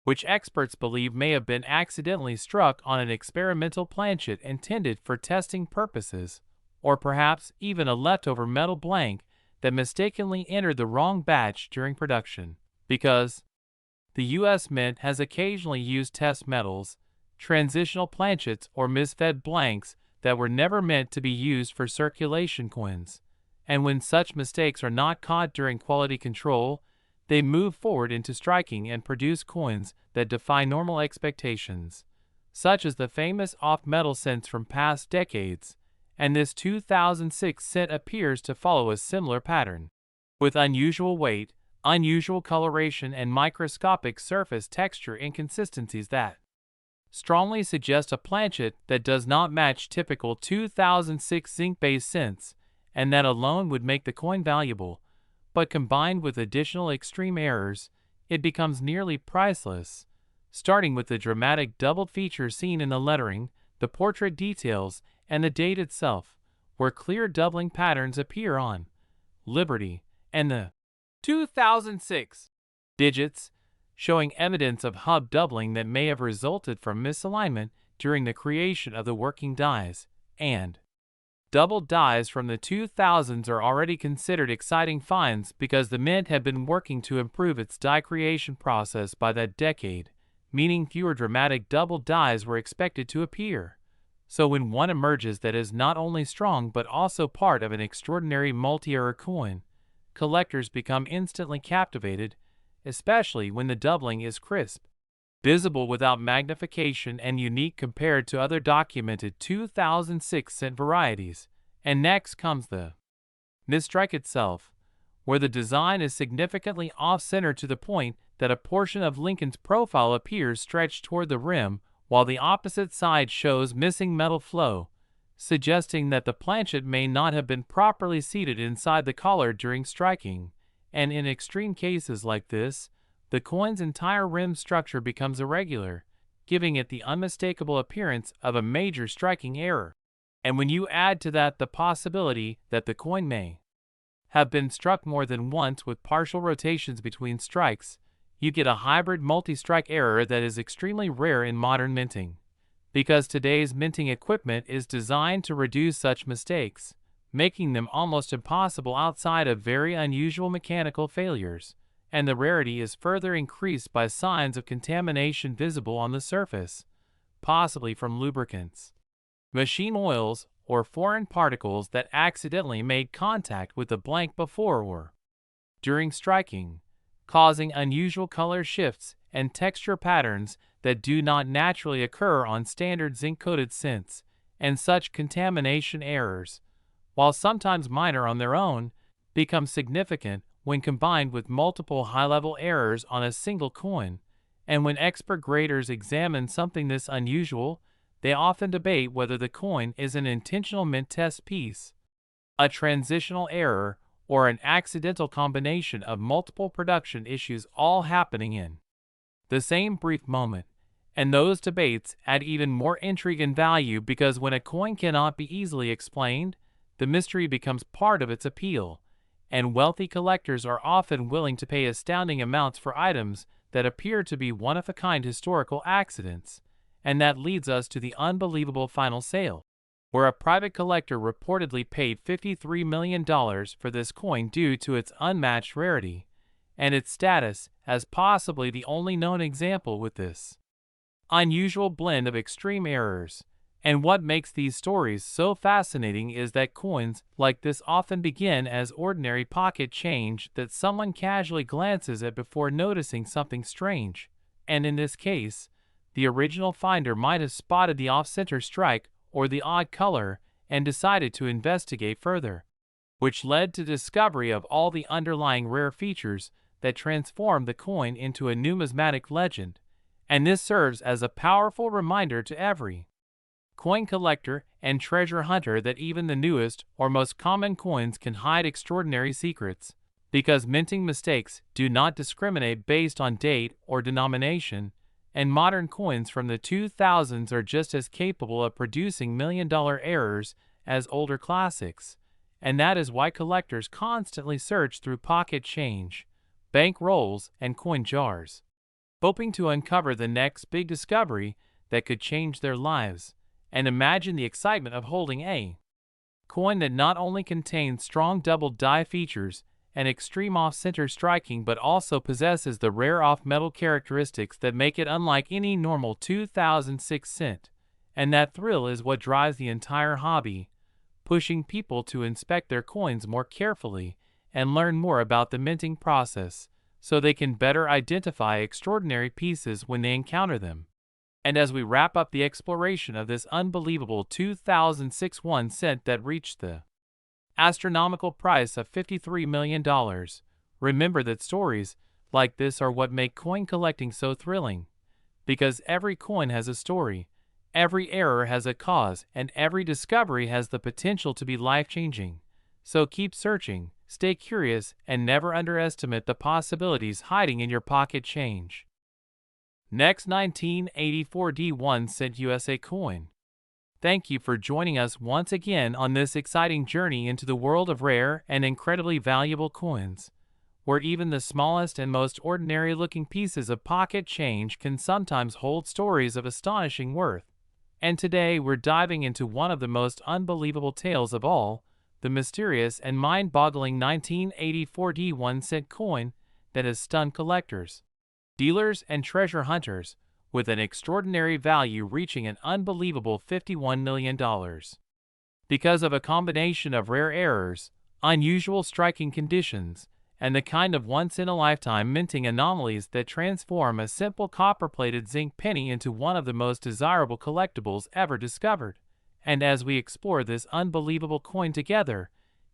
Speaker 1: which experts believe may have been accidentally struck on an experimental planchet intended for testing purposes, or perhaps even a leftover metal blank that mistakenly entered the wrong batch during production. Because the U.S. Mint has occasionally used test metals, transitional planchets, or misfed blanks that were never meant to be used for circulation coins. And when such mistakes are not caught during quality control, they move forward into striking and produce coins that defy normal expectations, such as the famous off-metal cents from past decades. And this 2006 cent appears to follow a similar pattern, with unusual weight, unusual coloration, and microscopic surface texture inconsistencies that strongly suggest a planchet that does not match typical 2006 zinc-based cents, and that alone would make the coin valuable. But combined with additional extreme errors, it becomes nearly priceless, starting with the dramatic doubled feature seen in the lettering, the portrait details, and the date itself, where clear doubling patterns appear on Liberty and the 2006 digits, showing evidence of hub doubling that may have resulted from misalignment during the creation of the working dies. And doubled dies from the 2000s are already considered exciting finds because the mint had been working to improve its die creation process by that decade, meaning fewer dramatic doubled dies were expected to appear. So when one emerges that is not only strong but also part of an extraordinary multi-error coin, collectors become instantly captivated, especially when the doubling is crisp, visible without magnification and unique compared to other documented 2006 cent varieties. And next comes the misstrike itself, where the design is significantly off-center to the point that a portion of Lincoln's profile appears stretched toward the rim, while the opposite side shows missing metal flow, suggesting that the planchet may not have been properly seated inside the collar during striking. And in extreme cases like this, the coin's entire rim structure becomes irregular, giving it the unmistakable appearance of a major striking error. And when you add to that the possibility that the coin may have been struck more than once with partial rotations between strikes, you get a hybrid multi-strike error that is extremely rare in modern minting. Because today's minting equipment is designed to reduce such mistakes, making them almost impossible outside of very unusual mechanical failures, and the rarity is further increased by signs of contamination visible on the surface, possibly from lubricants, machine oils, or foreign particles that accidentally made contact with the blank before or during striking, causing unusual color shifts and texture patterns that do not naturally occur on standard zinc-coated cents. And such contamination errors, while sometimes minor on their own, become significant when combined with multiple high-level errors on a single coin. And when expert graders examine something this unusual, they often debate whether the coin is an intentional mint test piece, a transitional error, or an accidental combination of multiple production issues all happening in the same brief moment. And those debates add even more intrigue and value because when a coin cannot be easily explained, the mystery becomes part of its appeal, and wealthy collectors are often willing to pay astounding amounts for items that appear to be one-of-a-kind historical accidents. And that leads us to the unbelievable final sale, where a private collector reportedly paid $53 million for this coin due to its unmatched rarity, and its status as possibly the only known example with this unusual blend of extreme errors. And what makes these stories so fascinating is that coins like this often begin as ordinary pocket change that someone casually glances at before noticing something strange. And in this case, the original finder might have spotted the off-center strike or the odd color and decided to investigate further, which led to discovery of all the underlying rare features that transformed the coin into a numismatic legend. And this serves as a powerful reminder to every coin collector and treasure hunter that even the newest or most common coins can hide extraordinary secrets, because minting mistakes do not discriminate based on date or denomination, and modern coins from the 2000s are just as capable of producing million-dollar errors as older classics. And that is why collectors constantly search through pocket change, bank rolls, and coin jars, hoping to uncover the next big discovery that could change their lives. And imagine the excitement of holding a coin that not only contains strong double die features and extreme off-center striking but also possesses the rare off-metal characteristics that make it unlike any normal 2006 cent. And that thrill is what drives the entire hobby, pushing people to inspect their coins more carefully and learn more about the minting process so they can better identify extraordinary pieces when they encounter them. And as we wrap up the exploration of this unbelievable 2006 1 cent that reached the astronomical price of $53 million, remember that stories like this are what make coin collecting so thrilling. Because every coin has a story, every error has a cause, and every discovery has the potential to be life-changing. So keep searching, stay curious, and never underestimate the possibilities hiding in your pocket change. Next, 1984 D1 cent USA coin. Thank you for joining us once again on this exciting journey into the world of rare and incredibly valuable coins, where even the smallest and most ordinary-looking pieces of pocket change can sometimes hold stories of astonishing worth. And today we're diving into one of the most unbelievable tales of all, the mysterious and mind-boggling 1984 D1 cent coin that has stunned collectors, dealers, and treasure hunters, with an extraordinary value reaching an unbelievable $51 million. Because of a combination of rare errors, unusual striking conditions, and the kind of once-in-a-lifetime minting anomalies that transform a simple copper-plated zinc penny into one of the most desirable collectibles ever discovered. And as we explore this unbelievable coin together,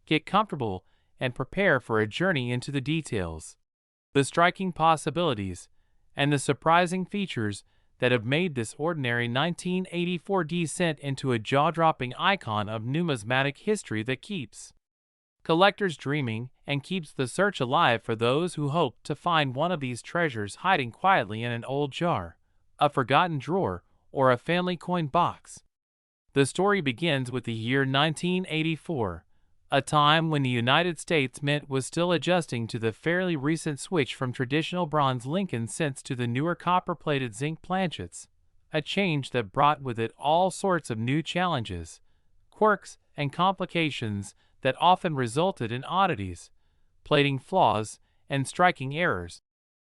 Speaker 1: get comfortable and prepare for a journey into the details, the striking possibilities, and the surprising features that have made this ordinary 1984 cent into a jaw-dropping icon of numismatic history that keeps collectors dreaming and keeps the search alive for those who hope to find one of these treasures hiding quietly in an old jar, a forgotten drawer, or a family coin box. The story begins with the year 1984, a time when the United States Mint was still adjusting to the fairly recent switch from traditional bronze Lincoln cents to the newer copper-plated zinc planchets, a change that brought with it all sorts of new challenges, quirks, and complications that often resulted in oddities, plating flaws, and striking errors.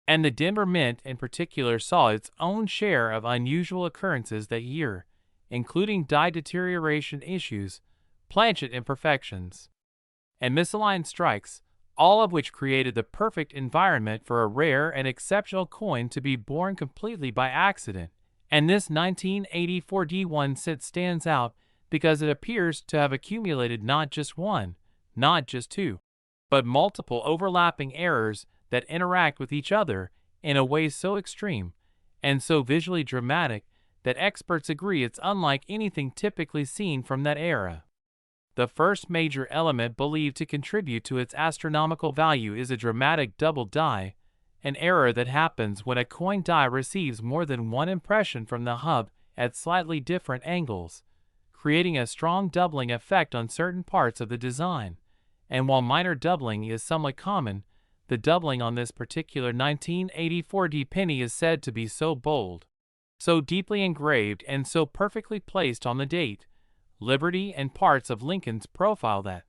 Speaker 1: And the Denver Mint in particular saw its own share of unusual occurrences that year, including die deterioration issues, planchet imperfections, and misaligned strikes, all of which created the perfect environment for a rare and exceptional coin to be born completely by accident. And this 1984 D1 cent stands out because it appears to have accumulated not just one, not just two, but multiple overlapping errors that interact with each other in a way so extreme and so visually dramatic that experts agree it's unlike anything typically seen from that era. The first major element believed to contribute to its astronomical value is a dramatic double die, an error that happens when a coin die receives more than one impression from the hub at slightly different angles, creating a strong doubling effect on certain parts of the design. And while minor doubling is somewhat common, the doubling on this particular 1984 D penny is said to be so bold, so deeply engraved, and so perfectly placed on the date, liberty, and parts of Lincoln's profile that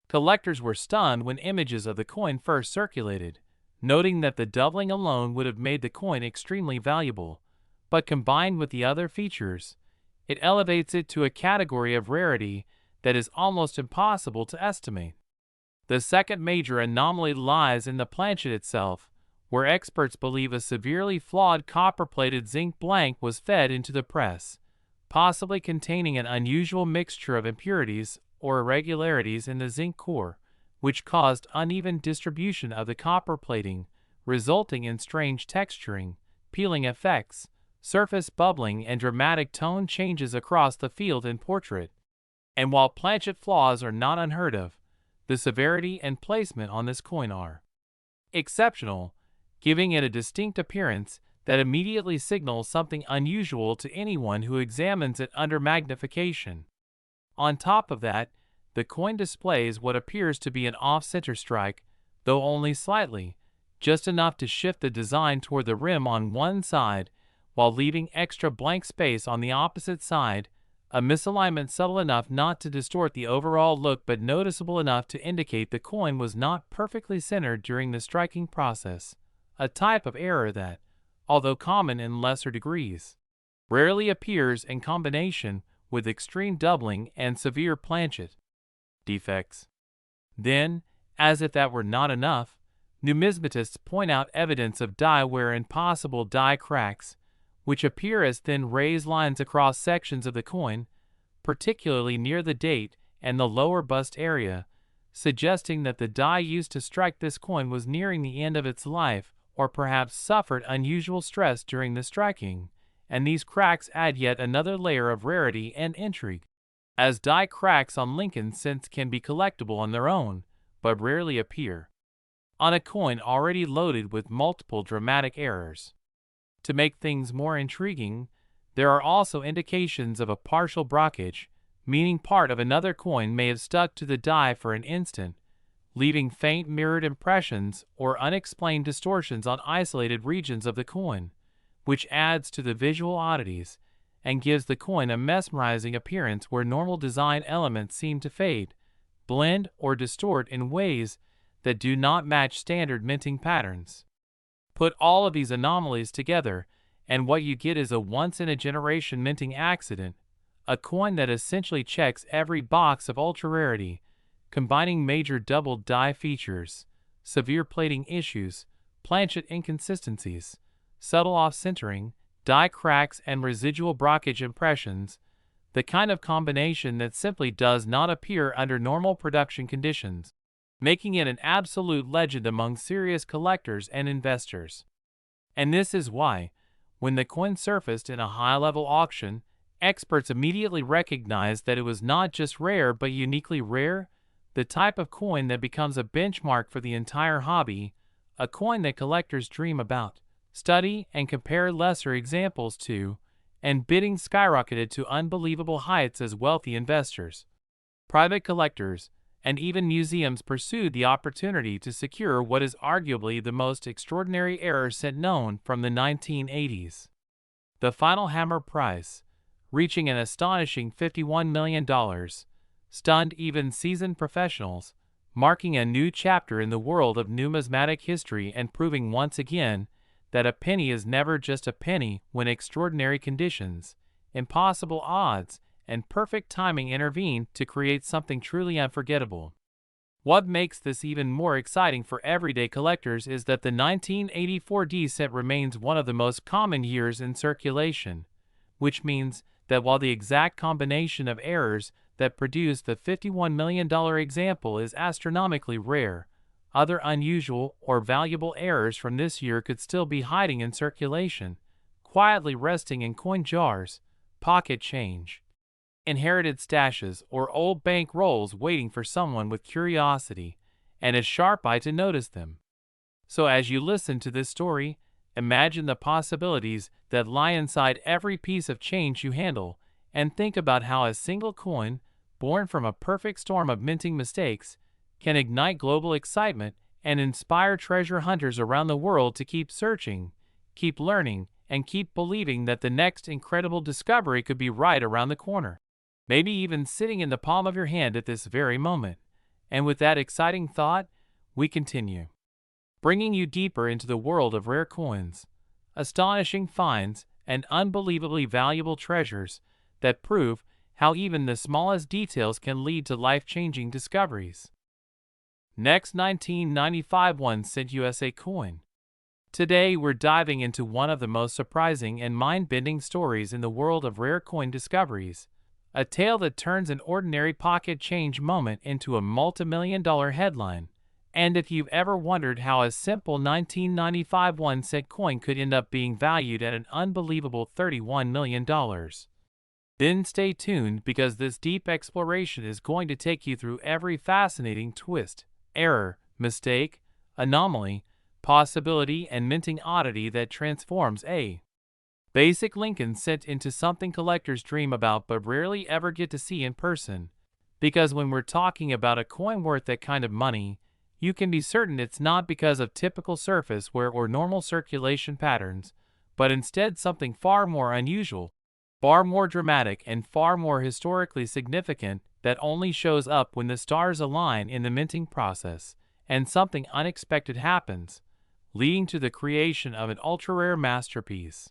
Speaker 1: collectors were stunned when images of the coin first circulated, noting that the doubling alone would have made the coin extremely valuable, but combined with the other features, it elevates it to a category of rarity that is almost impossible to estimate. The second major anomaly lies in the planchet itself, where experts believe a severely flawed copper-plated zinc blank was fed into the press, possibly containing an unusual mixture of impurities or irregularities in the zinc core, which caused uneven distribution of the copper plating, resulting in strange texturing, peeling effects, surface bubbling, and dramatic tone changes across the field and portrait. And while planchet flaws are not unheard of, the severity and placement on this coin are exceptional, giving it a distinct appearance that immediately signals something unusual to anyone who examines it under magnification. On top of that, the coin displays what appears to be an off-center strike, though only slightly, just enough to shift the design toward the rim on one side, while leaving extra blank space on the opposite side, a misalignment subtle enough not to distort the overall look but noticeable enough to indicate the coin was not perfectly centered during the striking process, a type of error that, although common in lesser degrees, rarely appears in combination with extreme doubling and severe planchet defects. Then, as if that were not enough, numismatists point out evidence of die wear and possible die cracks, which appear as thin raised lines across sections of the coin, particularly near the date and the lower bust area, suggesting that the die used to strike this coin was nearing the end of its life or perhaps suffered unusual stress during the striking, and these cracks add yet another layer of rarity and intrigue. As die cracks on Lincoln cents can be collectible on their own, but rarely appear on a coin already loaded with multiple dramatic errors. To make things more intriguing, there are also indications of a partial brockage, meaning part of another coin may have stuck to the die for an instant, leaving faint mirrored impressions or unexplained distortions on isolated regions of the coin, which adds to the visual oddities and gives the coin a mesmerizing appearance where normal design elements seem to fade, blend, or distort in ways that do not match standard minting patterns. Put all of these anomalies together, and what you get is a once-in-a-generation minting accident, a coin that essentially checks every box of ultra-rarity, combining major double die features, severe plating issues, planchet inconsistencies, subtle off-centering, die cracks and residual brockage impressions, the kind of combination that simply does not appear under normal production conditions, making it an absolute legend among serious collectors and investors. And this is why, when the coin surfaced in a high-level auction, experts immediately recognized that it was not just rare but uniquely rare, the type of coin that becomes a benchmark for the entire hobby, a coin that collectors dream about, study, and compare lesser examples to, and bidding skyrocketed to unbelievable heights as wealthy investors, private collectors, and even museums pursued the opportunity to secure what is arguably the most extraordinary error set known from the 1980s. The final hammer price, reaching an astonishing $51 million, stunned even seasoned professionals, marking a new chapter in the world of numismatic history and proving once again that a penny is never just a penny when extraordinary conditions, impossible odds, and perfect timing intervene to create something truly unforgettable. What makes this even more exciting for everyday collectors is that the 1984 D set remains one of the most common years in circulation, which means that while the exact combination of errors that produced the $51 million example is astronomically rare, other unusual or valuable errors from this year could still be hiding in circulation, quietly resting in coin jars, pocket change, inherited stashes, or old bank rolls waiting for someone with curiosity and a sharp eye to notice them. So as you listen to this story, imagine the possibilities that lie inside every piece of change you handle, and think about how a single coin, born from a perfect storm of minting mistakes, can ignite global excitement and inspire treasure hunters around the world to keep searching, keep learning, and keep believing that the next incredible discovery could be right around the corner, maybe even sitting in the palm of your hand at this very moment. And with that exciting thought, we continue, bringing you deeper into the world of rare coins, astonishing finds, and unbelievably valuable treasures that prove how even the smallest details can lead to life-changing discoveries. Next, 1995 1-cent USA coin. Today we're diving into one of the most surprising and mind-bending stories in the world of rare coin discoveries, a tale that turns an ordinary pocket change moment into a multi-million-dollar headline. And if you've ever wondered how a simple 1995 1-cent coin could end up being valued at an unbelievable $31 million, then stay tuned, because this deep exploration is going to take you through every fascinating twist, error, mistake, anomaly, possibility, and minting oddity that transforms a basic Lincoln cent into something collectors dream about but rarely ever get to see in person. Because when we're talking about a coin worth that kind of money, you can be certain it's not because of typical surface wear or normal circulation patterns, but instead something far more unusual, far more dramatic, and far more historically significant that only shows up when the stars align in the minting process, and something unexpected happens, leading to the creation of an ultra-rare masterpiece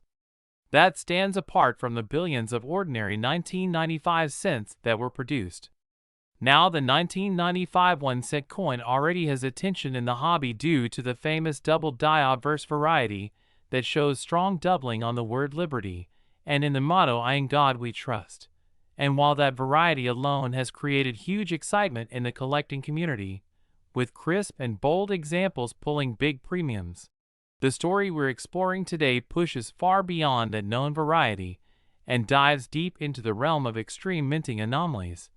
Speaker 1: that stands apart from the billions of ordinary 1995 cents that were produced. Now, the 1995 1-cent coin already has attention in the hobby due to the famous double die obverse variety that shows strong doubling on the word liberty, and in the motto "In God We Trust." And while that variety alone has created huge excitement in the collecting community, with crisp and bold examples pulling big premiums, the story we're exploring today pushes far beyond that known variety and dives deep into the realm of extreme minting anomalies,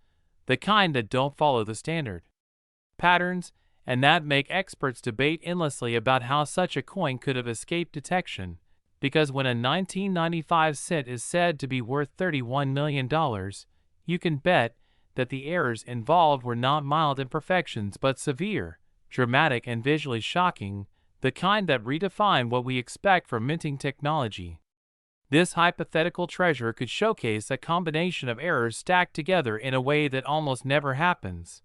Speaker 1: the kind that don't follow the standard patterns, and that make experts debate endlessly about how such a coin could have escaped detection. Because when a 1995 cent is said to be worth $31 million, you can bet that the errors involved were not mild imperfections but severe, dramatic, and visually shocking, the kind that redefine what we expect from minting technology. This hypothetical treasure could showcase a combination of errors stacked together in a way that almost never happens,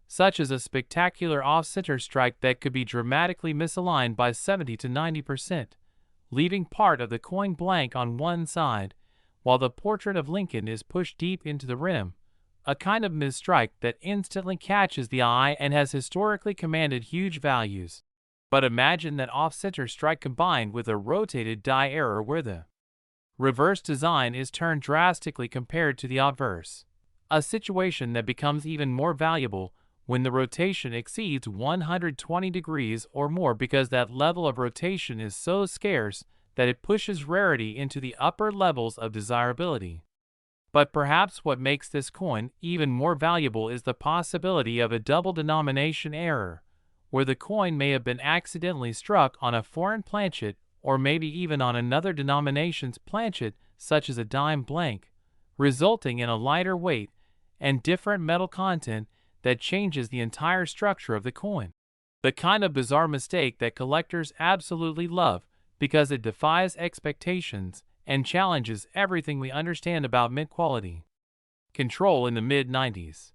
Speaker 1: such as a spectacular off-center strike that could be dramatically misaligned by 70 to 90%, leaving part of the coin blank on one side, while the portrait of Lincoln is pushed deep into the rim, a kind of misstrike that instantly catches the eye and has historically commanded huge values. But imagine that off-center strike combined with a rotated die error where the reverse design is turned drastically compared to the obverse, a situation that becomes even more valuable when the rotation exceeds 120 degrees or more, because that level of rotation is so scarce that it pushes rarity into the upper levels of desirability. But perhaps what makes this coin even more valuable is the possibility of a double denomination error, where the coin may have been accidentally struck on a foreign planchet or maybe even on another denomination's planchet, such as a dime blank, resulting in a lighter weight and different metal content that changes the entire structure of the coin. The kind of bizarre mistake that collectors absolutely love because it defies expectations and challenges everything we understand about mint quality. Control in the mid-90s.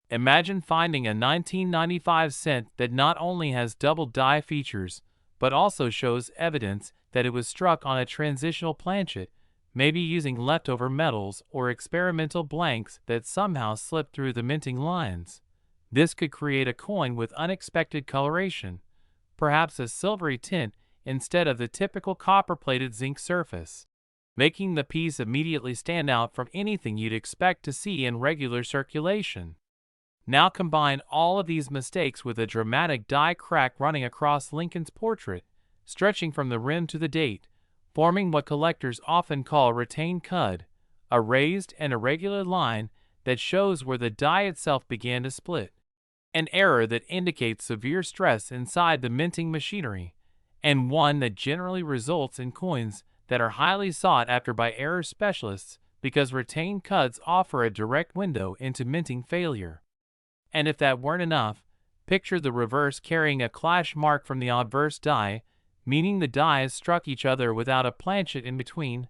Speaker 1: Imagine finding a 1995 cent that not only has double die features, but also shows evidence that it was struck on a transitional planchet, maybe using leftover metals or experimental blanks that somehow slipped through the minting lines. This could create a coin with unexpected coloration, perhaps a silvery tint instead of the typical copper-plated zinc surface, making the piece immediately stand out from anything you'd expect to see in regular circulation. Now combine all of these mistakes with a dramatic die crack running across Lincoln's portrait, stretching from the rim to the date, forming what collectors often call a retained cud, a raised and irregular line that shows where the die itself began to split. An error that indicates severe stress inside the minting machinery, and one that generally results in coins that are highly sought after by error specialists because retained cuds offer a direct window into minting failure. And if that weren't enough, picture the reverse carrying a clash mark from the obverse die, meaning the dies struck each other without a planchet in between,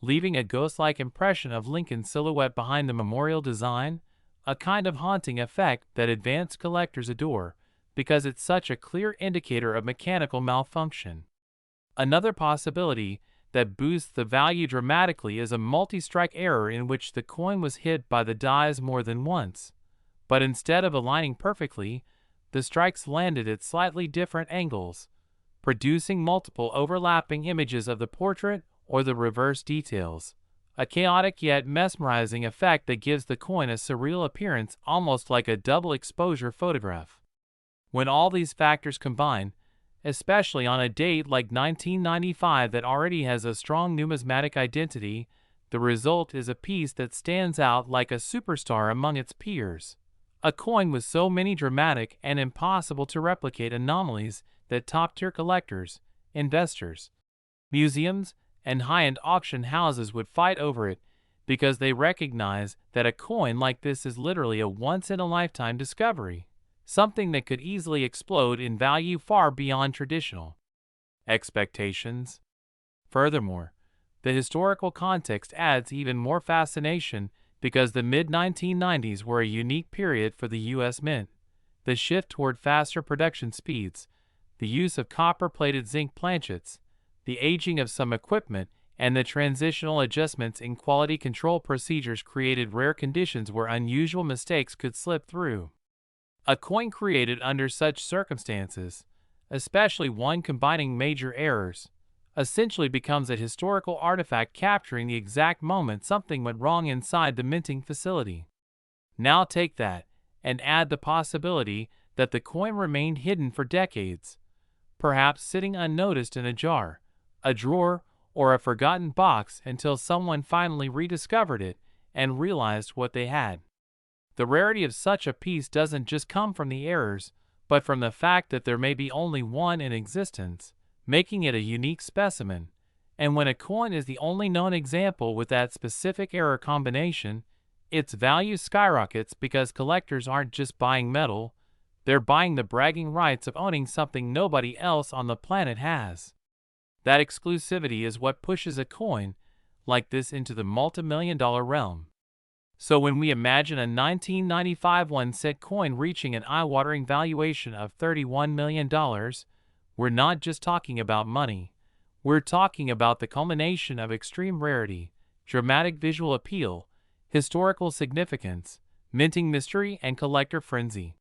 Speaker 1: leaving a ghost-like impression of Lincoln's silhouette behind the memorial design, a kind of haunting effect that advanced collectors adore because it's such a clear indicator of mechanical malfunction. Another possibility that boosts the value dramatically is a multi-strike error in which the coin was hit by the dies more than once, but instead of aligning perfectly, the strikes landed at slightly different angles, producing multiple overlapping images of the portrait or the reverse details, a chaotic yet mesmerizing effect that gives the coin a surreal appearance, almost like a double exposure photograph. When all these factors combine, especially on a date like 1995 that already has a strong numismatic identity, the result is a piece that stands out like a superstar among its peers. A coin with so many dramatic and impossible to replicate anomalies that top-tier collectors, investors, museums, and high-end auction houses would fight over it because they recognize that a coin like this is literally a once-in-a-lifetime discovery, something that could easily explode in value far beyond traditional expectations. Furthermore, the historical context adds even more fascination because the mid-1990s were a unique period for the U.S. Mint. The shift toward faster production speeds, the use of copper-plated zinc planchets, the aging of some equipment, and the transitional adjustments in quality control procedures created rare conditions where unusual mistakes could slip through. A coin created under such circumstances, especially one combining major errors, essentially becomes a historical artifact capturing the exact moment something went wrong inside the minting facility. Now take that, and add the possibility that the coin remained hidden for decades, perhaps sitting unnoticed in a jar, a drawer, or a forgotten box until someone finally rediscovered it and realized what they had. The rarity of such a piece doesn't just come from the errors, but from the fact that there may be only one in existence, making it a unique specimen. And when a coin is the only known example with that specific error combination, its value skyrockets because collectors aren't just buying metal, they're buying the bragging rights of owning something nobody else on the planet has. That exclusivity is what pushes a coin like this into the multi-million-dollar realm. So when we imagine a 1995 1-cent coin reaching an eye-watering valuation of $31 million, we're not just talking about money. We're talking about the culmination of extreme rarity, dramatic visual appeal, historical significance, minting mystery, and collector frenzy.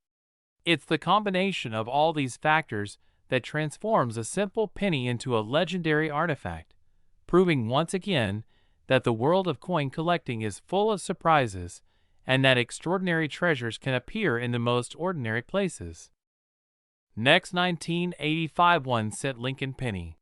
Speaker 1: It's the combination of all these factors that transforms a simple penny into a legendary artifact, proving once again that the world of coin collecting is full of surprises and that extraordinary treasures can appear in the most ordinary places. Next, 1985 1-cent Lincoln penny.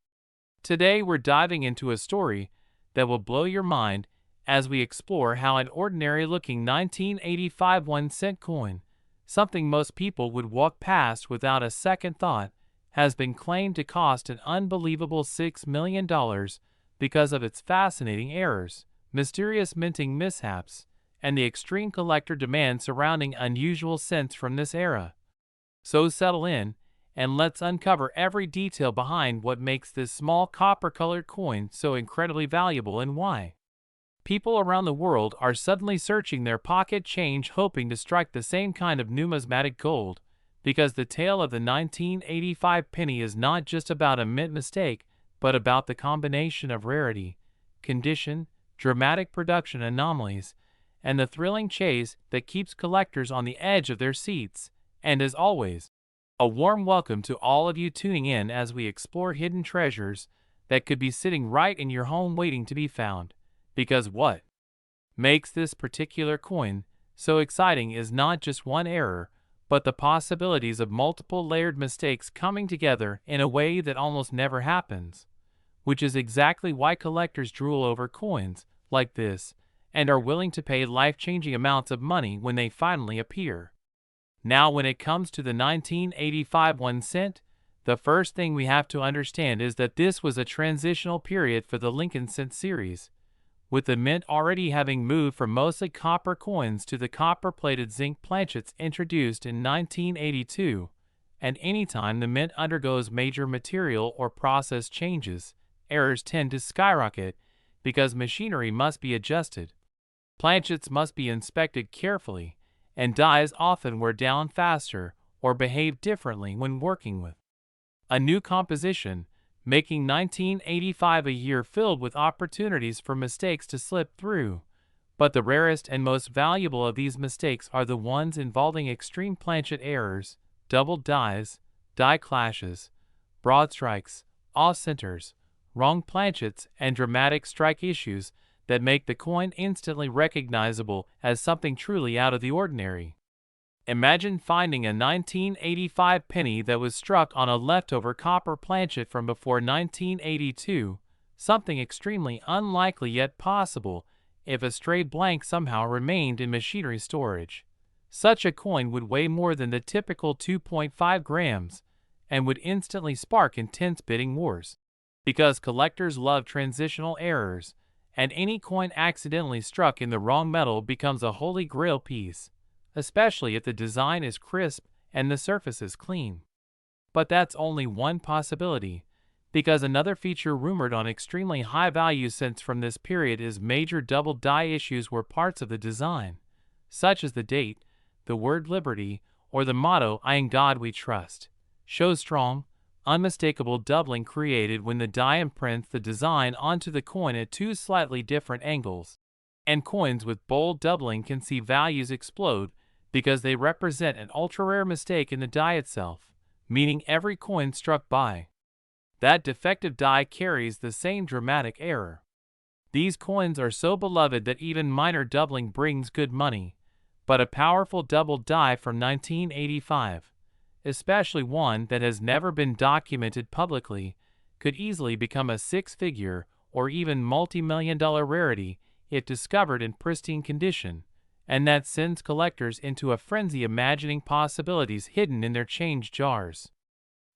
Speaker 1: Today we're diving into a story that will blow your mind as we explore how an ordinary-looking 1985 1-cent coin, something most people would walk past without a second thought, has been claimed to cost an unbelievable $6 million because of its fascinating errors, mysterious minting mishaps, and the extreme collector demand surrounding unusual cents from this era. So settle in, and let's uncover every detail behind what makes this small copper-colored coin so incredibly valuable and why. People around the world are suddenly searching their pocket change hoping to strike the same kind of numismatic gold, because the tale of the 1985 penny is not just about a mint mistake, but about the combination of rarity, condition, dramatic production anomalies, and the thrilling chase that keeps collectors on the edge of their seats. And as always, a warm welcome to all of you tuning in as we explore hidden treasures that could be sitting right in your home waiting to be found. Because what makes this particular coin so exciting is not just one error, but the possibilities of multiple layered mistakes coming together in a way that almost never happens, which is exactly why collectors drool over coins like this and are willing to pay life-changing amounts of money when they finally appear. Now, when it comes to the 1985 1-cent, the first thing we have to understand is that this was a transitional period for the Lincoln cent series, with the mint already having moved from mostly copper coins to the copper-plated zinc planchets introduced in 1982, and anytime the mint undergoes major material or process changes, errors tend to skyrocket because machinery must be adjusted, planchets must be inspected carefully, and dies often wear down faster or behave differently when working with a new composition, making 1985 a year filled with opportunities for mistakes to slip through. But the rarest and most valuable of these mistakes are the ones involving extreme planchet errors, double dies, die clashes, broad strikes, off-centers, wrong planchets, and dramatic strike issues that make the coin instantly recognizable as something truly out of the ordinary. Imagine finding a 1985 penny that was struck on a leftover copper planchet from before 1982, something extremely unlikely yet possible if a stray blank somehow remained in machinery storage. Such a coin would weigh more than the typical 2.5 grams and would instantly spark intense bidding wars. Because collectors love transitional errors, and any coin accidentally struck in the wrong metal becomes a holy grail piece, especially if the design is crisp and the surface is clean. But that's only one possibility, because another feature rumored on extremely high-value cents from this period is major double die issues where parts of the design, such as the date, the word liberty, or the motto "In God We Trust," show strong, unmistakable doubling created when the die imprints the design onto the coin at two slightly different angles. And coins with bold doubling can see values explode because they represent an ultra-rare mistake in the die itself, meaning every coin struck by that defective die carries the same dramatic error. These coins are so beloved that even minor doubling brings good money, but a powerful double die from 1985, especially one that has never been documented publicly, could easily become a six-figure or even multi-million-dollar rarity if discovered in pristine condition, and that sends collectors into a frenzy imagining possibilities hidden in their change jars.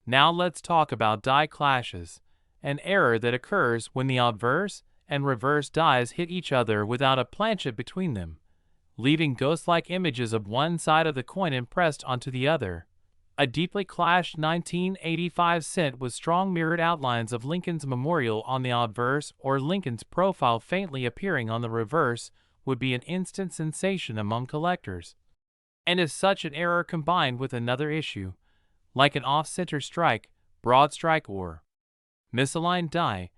Speaker 1: Now let's talk about die clashes, an error that occurs when the obverse and reverse dies hit each other without a planchet between them, leaving ghost-like images of one side of the coin impressed onto the other. A deeply clashed 1985 cent with strong mirrored outlines of Lincoln's memorial on the obverse or Lincoln's profile faintly appearing on the reverse would be an instant sensation among collectors. And if such an error combined with another issue, like an off-center strike, broad strike, or misaligned die,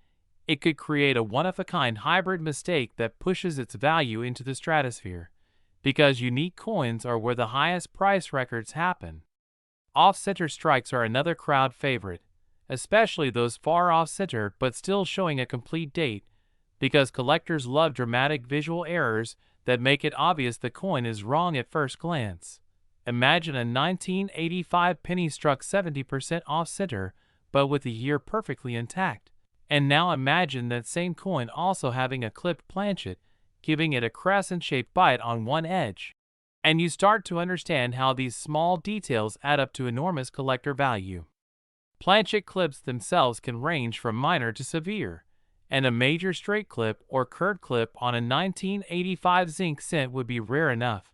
Speaker 1: it could create a one-of-a-kind hybrid mistake that pushes its value into the stratosphere. because unique coins are where the highest price records happen. Off-center strikes are another crowd favorite, especially those far off-center but still showing a complete date, because collectors love dramatic visual errors that make it obvious the coin is wrong at first glance. Imagine a 1985 penny struck 70% off-center, but with the year perfectly intact. And now imagine that same coin also having a clipped planchet, giving it a crescent-shaped bite on one edge. And you start to understand how these small details add up to enormous collector value. Planchet clips themselves can range from minor to severe, and a major straight clip or curved clip on a 1985 zinc cent would be rare enough.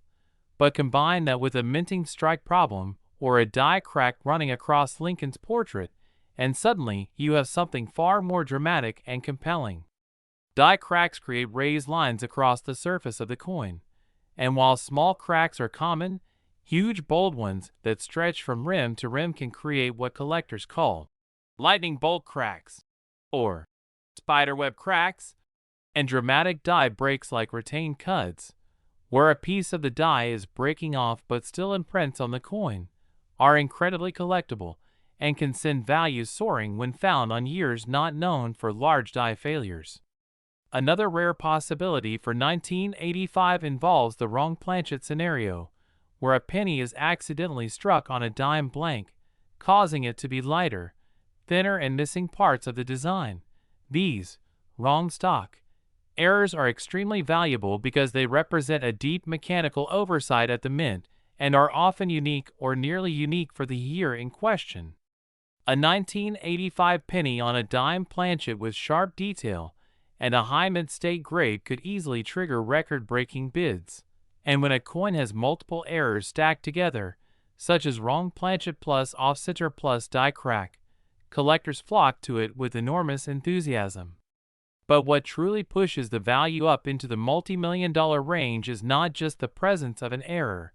Speaker 1: But combine that with a minting strike problem or a die crack running across Lincoln's portrait, and suddenly you have something far more dramatic and compelling. Die cracks create raised lines across the surface of the coin, and while small cracks are common, huge bold ones that stretch from rim to rim can create what collectors call lightning bolt cracks, or spiderweb cracks, and dramatic die breaks like retained cuts, where a piece of the die is breaking off but still imprints on the coin, are incredibly collectible and can send values soaring when found on years not known for large die failures. Another rare possibility for 1985 involves the wrong planchet scenario, where a penny is accidentally struck on a dime blank, causing it to be lighter, thinner, and missing parts of the design. These wrong stock errors are extremely valuable because they represent a deep mechanical oversight at the mint and are often unique or nearly unique for the year in question. A 1985 penny on a dime planchet with sharp detail and a high mint state grade could easily trigger record-breaking bids. And when a coin has multiple errors stacked together, such as wrong planchet plus off-center plus die crack, collectors flock to it with enormous enthusiasm. But what truly pushes the value up into the multi-million-dollar range is not just the presence of an error,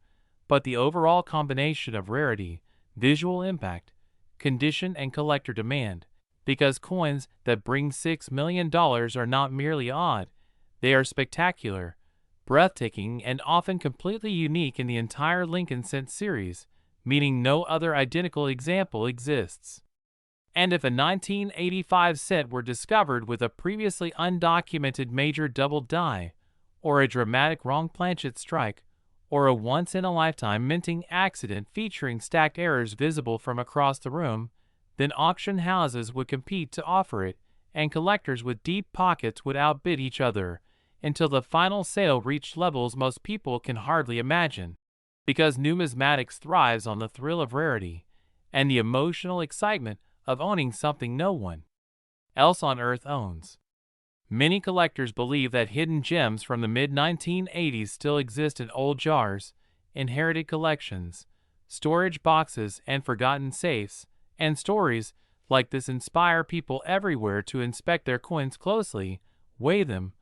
Speaker 1: but the overall combination of rarity, visual impact, condition, and collector demand. Because coins that bring $6 million are not merely odd, they are spectacular, breathtaking, and often completely unique in the entire Lincoln cent series, meaning no other identical example exists. And if a 1985 cent were discovered with a previously undocumented major double die, or a dramatic wrong planchet strike, or a once-in-a-lifetime minting accident featuring stacked errors visible from across the room, then auction houses would compete to offer it, and collectors with deep pockets would outbid each other, until the final sale reached levels most people can hardly imagine. Because numismatics thrives on the thrill of rarity, and the emotional excitement of owning something no one else on earth owns. Many collectors believe that hidden gems from the mid-1980s still exist in old jars, inherited collections, storage boxes, and forgotten safes, and stories like this inspire people everywhere to inspect their coins closely, weigh them,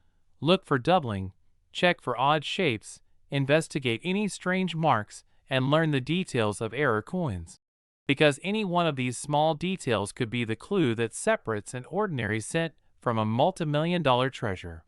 Speaker 1: look for doubling, check for odd shapes, investigate any strange marks, and learn the details of error coins. Because any one of these small details could be the clue that separates an ordinary cent from a multi-million-dollar treasure.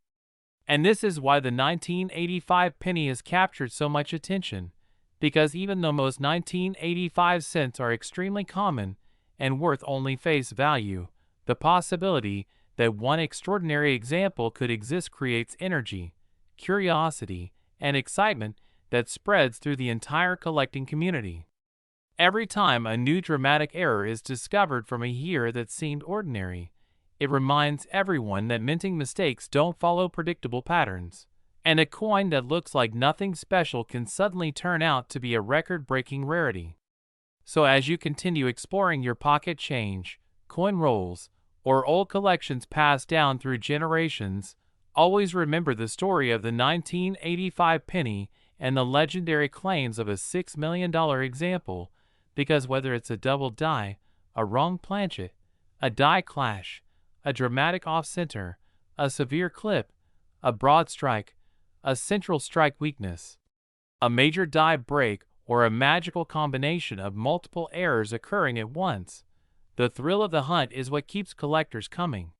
Speaker 1: And this is why the 1985 penny has captured so much attention, because even though most 1985 cents are extremely common and worth only face value, the possibility that one extraordinary example could exist creates energy, curiosity, and excitement that spreads through the entire collecting community. Every time a new dramatic error is discovered from a year that seemed ordinary, it reminds everyone that minting mistakes don't follow predictable patterns, and a coin that looks like nothing special can suddenly turn out to be a record-breaking rarity. So as you continue exploring your pocket change, coin rolls, or old collections passed down through generations, always remember the story of the 1985 penny and the legendary claims of a $6 million example, because whether it's a double die, a wrong planchet, a die clash, a dramatic off-center, a severe clip, a broad strike, a central strike weakness, a major die break, or a magical combination of multiple errors occurring at once, the thrill of the hunt is what keeps collectors coming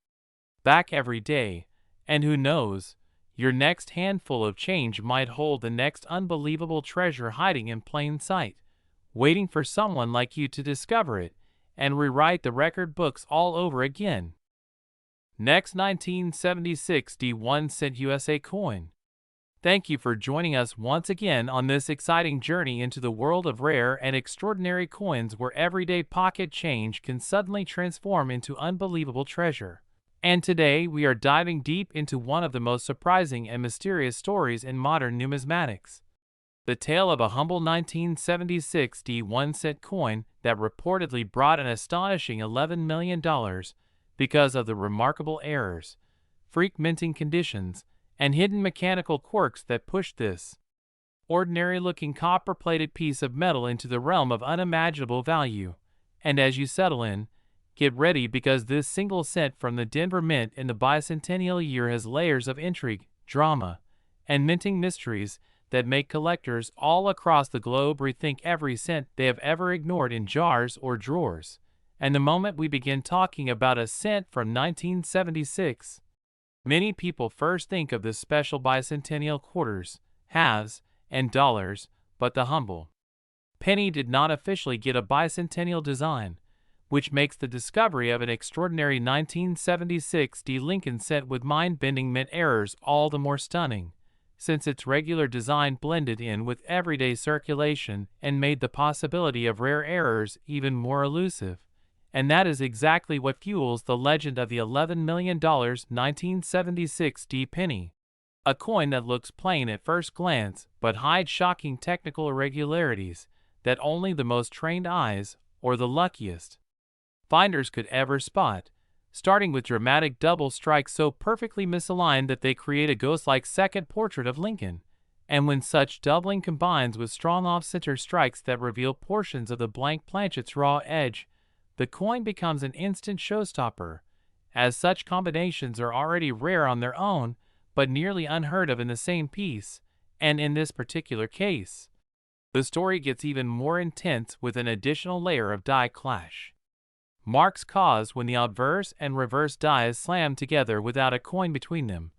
Speaker 1: back every day, and who knows, Your next handful of change might hold the next unbelievable treasure hiding in plain sight, waiting for someone like you to discover it and rewrite the record books all over again. Next, 1976 D1 cent USA coin. Thank you for joining us once again on this exciting journey into the world of rare and extraordinary coins where everyday pocket change can suddenly transform into unbelievable treasure. And today we are diving deep into one of the most surprising and mysterious stories in modern numismatics. The tale of a humble 1976 D1 cent coin that reportedly brought an astonishing $11 million because of the remarkable errors, freak minting conditions, and hidden mechanical quirks that pushed this ordinary-looking copper-plated piece of metal into the realm of unimaginable value. And as you settle in, get ready because this single cent from the Denver Mint in the bicentennial year has layers of intrigue, drama, and minting mysteries that make collectors all across the globe rethink every cent they have ever ignored in jars or drawers. And the moment we begin talking about a cent from 1976, many people first think of the special bicentennial quarters, halves, and dollars, but the humble penny did not officially get a bicentennial design, which makes the discovery of an extraordinary 1976 D Lincoln cent with mind-bending mint errors all the more stunning, since its regular design blended in with everyday circulation and made the possibility of rare errors even more elusive. And that is exactly what fuels the legend of the $11 million 1976 D penny. A coin that looks plain at first glance but hides shocking technical irregularities that only the most trained eyes, or the luckiest finders, could ever spot, starting with dramatic double strikes so perfectly misaligned that they create a ghost-like second portrait of Lincoln. And when such doubling combines with strong off-center strikes that reveal portions of the blank planchet's raw edge, the coin becomes an instant showstopper, as such combinations are already rare on their own, but nearly unheard of in the same piece. And in this particular case, the story gets even more intense with an additional layer of die clash. Marks caused when the obverse and reverse dies slam together without a coin between them,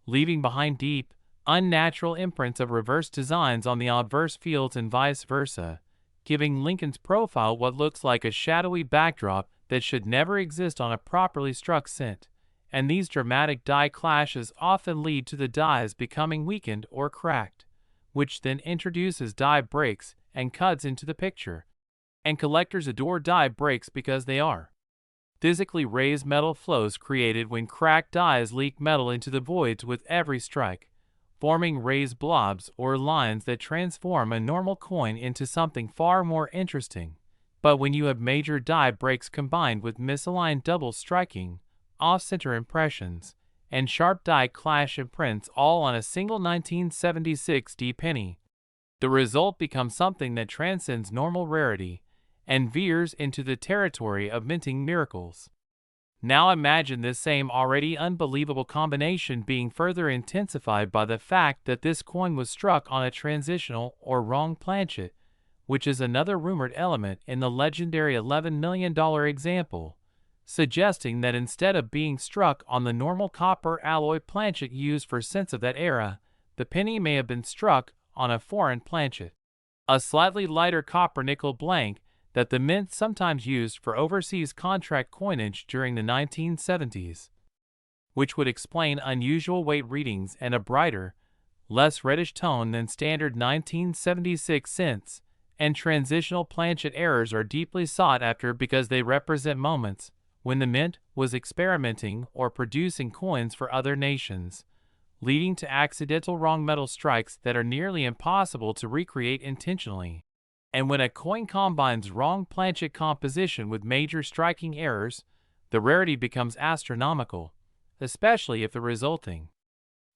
Speaker 1: leaving behind deep, unnatural imprints of reverse designs on the obverse fields and vice versa, giving Lincoln's profile what looks like a shadowy backdrop that should never exist on a properly struck cent. And these dramatic die clashes often lead to the dies becoming weakened or cracked, which then introduces die breaks and cuts into the picture. And collectors adore die breaks because they are physically raised metal flows created when cracked dies leak metal into the voids with every strike, forming raised blobs or lines that transform a normal coin into something far more interesting. But when you have major die breaks combined with misaligned double striking, off-center impressions, and sharp die clash imprints all on a single 1976 D penny, the result becomes something that transcends normal rarity and veers into the territory of minting miracles. Now imagine this same already unbelievable combination being further intensified by the fact that this coin was struck on a transitional or wrong planchet, which is another rumored element in the legendary $11 million example, suggesting that instead of being struck on the normal copper alloy planchet used for cents of that era, the penny may have been struck on a foreign planchet, a slightly lighter copper nickel blank that the mint sometimes used for overseas contract coinage during the 1970s, which would explain unusual weight readings and a brighter, less reddish tone than standard 1976 cents. And transitional planchet errors are deeply sought after because they represent moments when the mint was experimenting or producing coins for other nations, leading to accidental wrong metal strikes that are nearly impossible to recreate intentionally. And when a coin combines wrong planchet composition with major striking errors, the rarity becomes astronomical, especially if the resulting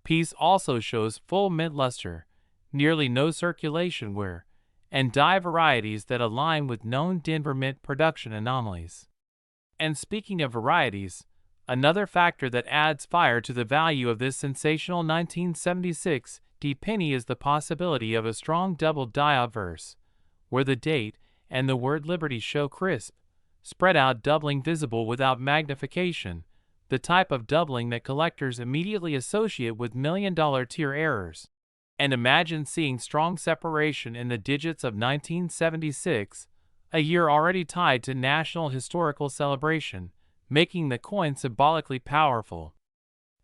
Speaker 1: piece also shows full mint luster, nearly no circulation wear, and die varieties that align with known Denver Mint production anomalies. And speaking of varieties, another factor that adds fire to the value of this sensational 1976 D penny is the possibility of a strong double die obverse, where the date and the word Liberty show crisp, spread out, doubling visible without magnification, the type of doubling that collectors immediately associate with million-dollar tier errors. And imagine seeing strong separation in the digits of 1976, a year already tied to national historical celebration, making the coin symbolically powerful,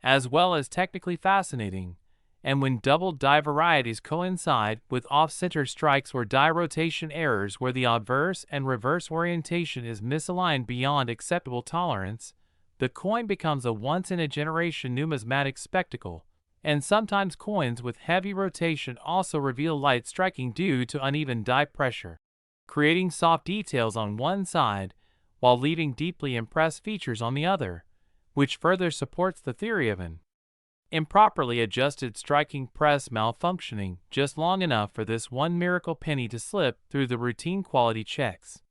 Speaker 1: as well as technically fascinating. And when double die varieties coincide with off-center strikes or die rotation errors where the obverse and reverse orientation is misaligned beyond acceptable tolerance, the coin becomes a once-in-a-generation numismatic spectacle. And sometimes coins with heavy rotation also reveal light striking due to uneven die pressure, creating soft details on one side while leaving deeply impressed features on the other, which further supports the theory of an improperly adjusted striking press malfunctioning just long enough for this one miracle penny to slip through the routine quality checks.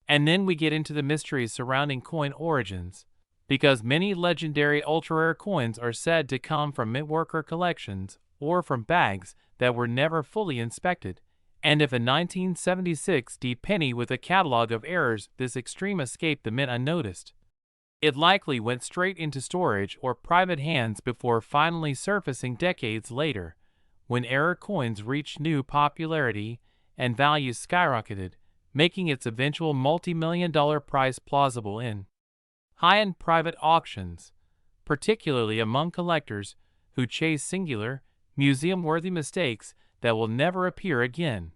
Speaker 1: And then we get into the mysteries surrounding coin origins, because many legendary ultra-rare coins are said to come from mintworker collections or from bags that were never fully inspected. And if a 1976 D penny with a catalog of errors this extreme escaped the mint unnoticed, it likely went straight into storage or private hands before finally surfacing decades later, when error coins reached new popularity and values skyrocketed, making its eventual multi-million-dollar price plausible in high-end private auctions, particularly among collectors who chase singular, museum-worthy mistakes that will never appear again.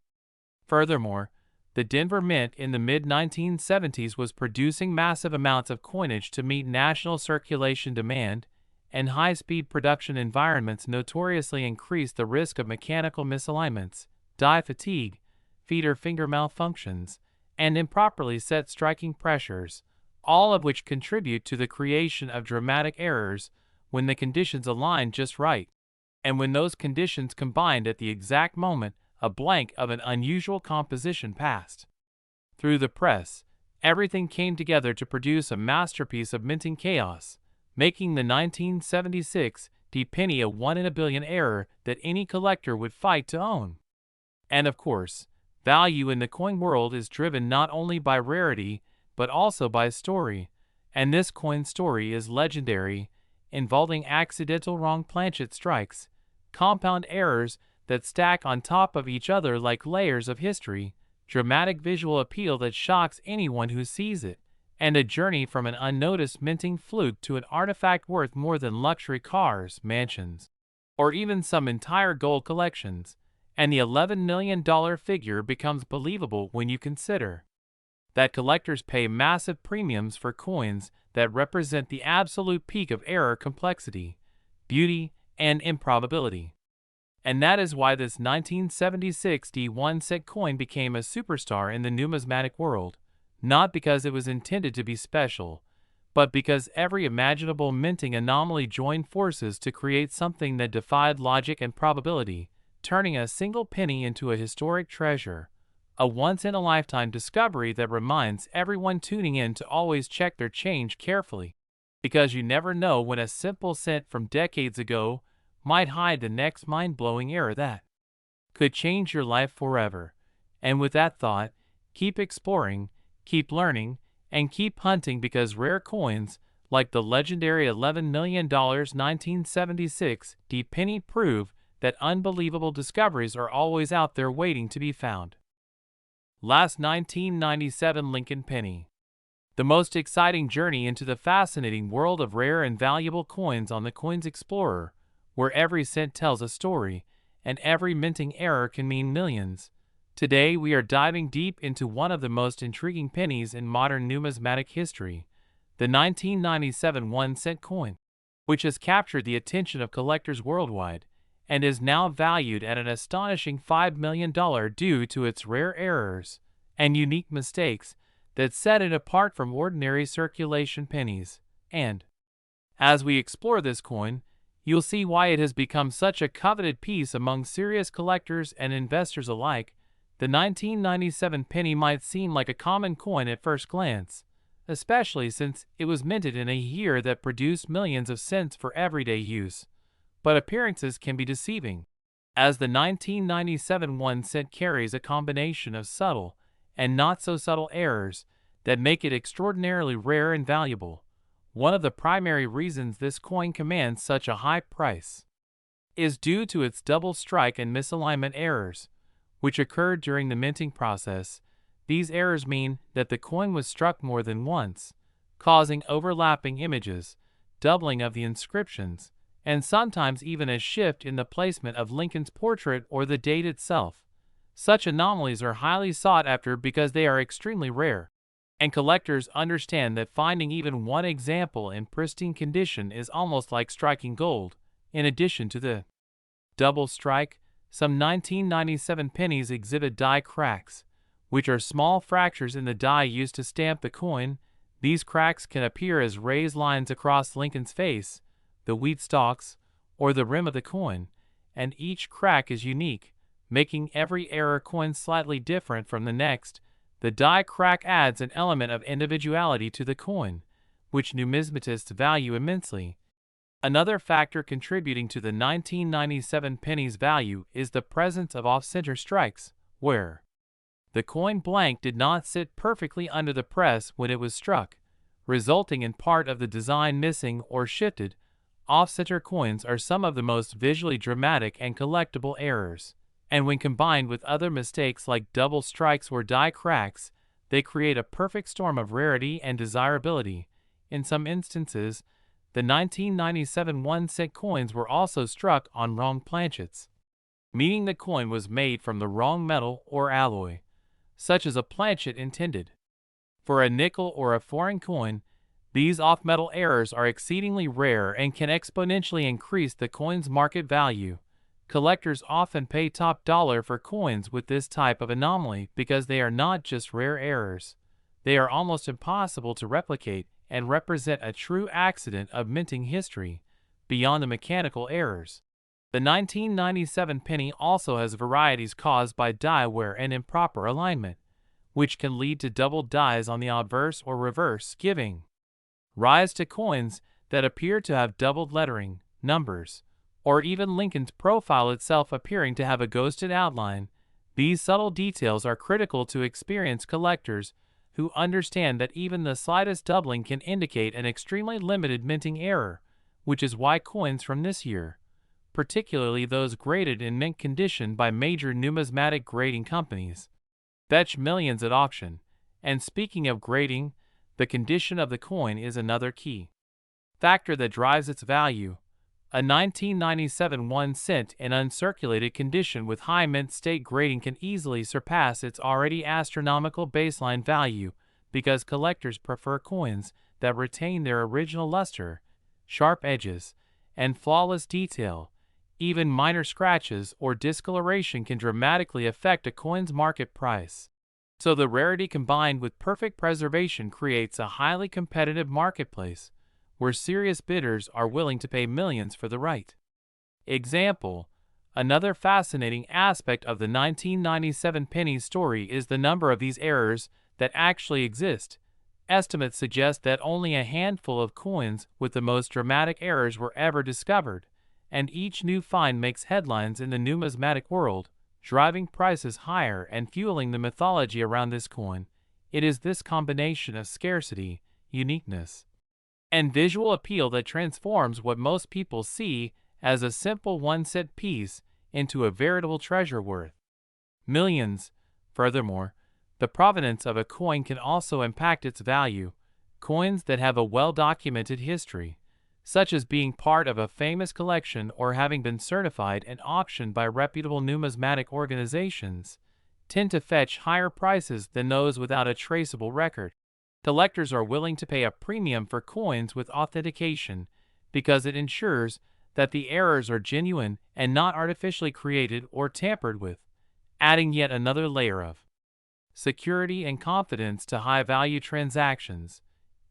Speaker 1: Furthermore, the Denver Mint in the mid-1970s was producing massive amounts of coinage to meet national circulation demand, and high-speed production environments notoriously increased the risk of mechanical misalignments, die fatigue, feeder finger malfunctions, and improperly set striking pressures, all of which contribute to the creation of dramatic errors when the conditions align just right, and when those conditions combined at the exact moment a blank of an unusual composition passed through the press, everything came together to produce a masterpiece of minting chaos, making the 1976 D penny a one-in-a-billion error that any collector would fight to own. And of course, value in the coin world is driven not only by rarity, but also by story, and this coin story is legendary, involving accidental wrong planchet strikes, compound errors that stack on top of each other like layers of history, dramatic visual appeal that shocks anyone who sees it, and a journey from an unnoticed minting fluke to an artifact worth more than luxury cars, mansions, or even some entire gold collections. And the $11 million figure becomes believable when you consider that collectors pay massive premiums for coins that represent the absolute peak of error complexity, beauty, and improbability. And that is why this 1976 D1-cent coin became a superstar in the numismatic world, not because it was intended to be special, but because every imaginable minting anomaly joined forces to create something that defied logic and probability, turning a single penny into a historic treasure, a once-in-a-lifetime discovery that reminds everyone tuning in to always check their change carefully, because you never know when a simple cent from decades ago might hide the next mind-blowing error that could change your life forever. And with that thought, keep exploring, keep learning, and keep hunting, because rare coins, like the legendary $11 million 1976 D penny, prove that unbelievable discoveries are always out there waiting to be found. Last 1997 Lincoln Penny. The most exciting journey into the fascinating world of rare and valuable coins on the Coins Explorer, where every cent tells a story, and every minting error can mean millions. Today we are diving deep into one of the most intriguing pennies in modern numismatic history, the 1997 1-cent coin, which has captured the attention of collectors worldwide, and is now valued at an astonishing $5 million due to its rare errors and unique mistakes that set it apart from ordinary circulation pennies. And as we explore this coin, you'll see why it has become such a coveted piece among serious collectors and investors alike. The 1997 penny might seem like a common coin at first glance, especially since it was minted in a year that produced millions of cents for everyday use. But appearances can be deceiving, as the 1997 1-cent carries a combination of subtle and not-so-subtle errors that make it extraordinarily rare and valuable. One of the primary reasons this coin commands such a high price is due to its double strike and misalignment errors, which occurred during the minting process. These errors mean that the coin was struck more than once, causing overlapping images, doubling of the inscriptions, and sometimes even a shift in the placement of Lincoln's portrait or the date itself. Such anomalies are highly sought after because they are extremely rare, and collectors understand that finding even one example in pristine condition is almost like striking gold. In addition to the double strike, some 1997 pennies exhibit die cracks, which are small fractures in the die used to stamp the coin. These cracks can appear as raised lines across Lincoln's face, the wheat stalks, or the rim of the coin, and each crack is unique, making every error coin slightly different from the next. The die crack adds an element of individuality to the coin, which numismatists value immensely. Another factor contributing to the 1997 penny's value is the presence of off-center strikes, where the coin blank did not sit perfectly under the press when it was struck, resulting in part of the design missing or shifted. Off-center coins are some of the most visually dramatic and collectible errors, and when combined with other mistakes like double strikes or die cracks, they create a perfect storm of rarity and desirability. In some instances, the 1997 1-cent coins were also struck on wrong planchets, meaning the coin was made from the wrong metal or alloy, such as a planchet intended for a nickel or a foreign coin. These off-metal errors are exceedingly rare and can exponentially increase the coin's market value. Collectors often pay top dollar for coins with this type of anomaly because they are not just rare errors. They are almost impossible to replicate and represent a true accident of minting history, beyond the mechanical errors. The 1997 penny also has varieties caused by die wear and improper alignment, which can lead to doubled dies on the obverse or reverse, giving rise to coins that appear to have doubled lettering, numbers, or even Lincoln's profile itself appearing to have a ghosted outline. These subtle details are critical to experienced collectors who understand that even the slightest doubling can indicate an extremely limited minting error, which is why coins from this year, particularly those graded in mint condition by major numismatic grading companies, fetch millions at auction. And speaking of grading, the condition of the coin is another key factor that drives its value. A 1997 1-cent in uncirculated condition with high mint state grading can easily surpass its already astronomical baseline value because collectors prefer coins that retain their original luster, sharp edges, and flawless detail. Even minor scratches or discoloration can dramatically affect a coin's market price. So the rarity combined with perfect preservation creates a highly competitive marketplace where serious bidders are willing to pay millions for the right example. Another fascinating aspect of the 1997 penny story is the number of these errors that actually exist. Estimates suggest that only a handful of coins with the most dramatic errors were ever discovered, and each new find makes headlines in the numismatic world, driving prices higher and fueling the mythology around this coin. It is this combination of scarcity, uniqueness, and visual appeal that transforms what most people see as a simple 1-cent piece into a veritable treasure worth millions. Furthermore, the provenance of a coin can also impact its value. Coins that have a well-documented history, such as being part of a famous collection or having been certified and auctioned by reputable numismatic organizations, tend to fetch higher prices than those without a traceable record. Collectors are willing to pay a premium for coins with authentication because it ensures that the errors are genuine and not artificially created or tampered with, adding yet another layer of security and confidence to high-value transactions.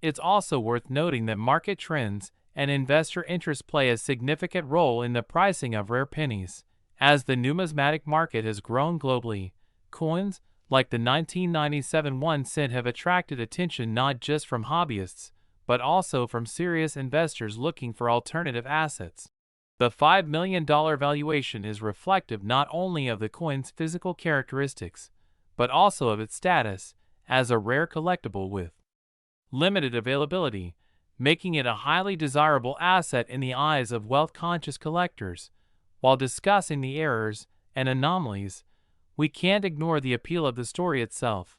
Speaker 1: It's also worth noting that market trends and investor interest play a significant role in the pricing of rare pennies. As the numismatic market has grown globally, coins like the 1997 1-cent have attracted attention not just from hobbyists, but also from serious investors looking for alternative assets. The $5 million valuation is reflective not only of the coin's physical characteristics, but also of its status as a rare collectible with limited availability. making it a highly desirable asset in the eyes of wealth-conscious collectors. While discussing the errors and anomalies, we can't ignore the appeal of the story itself.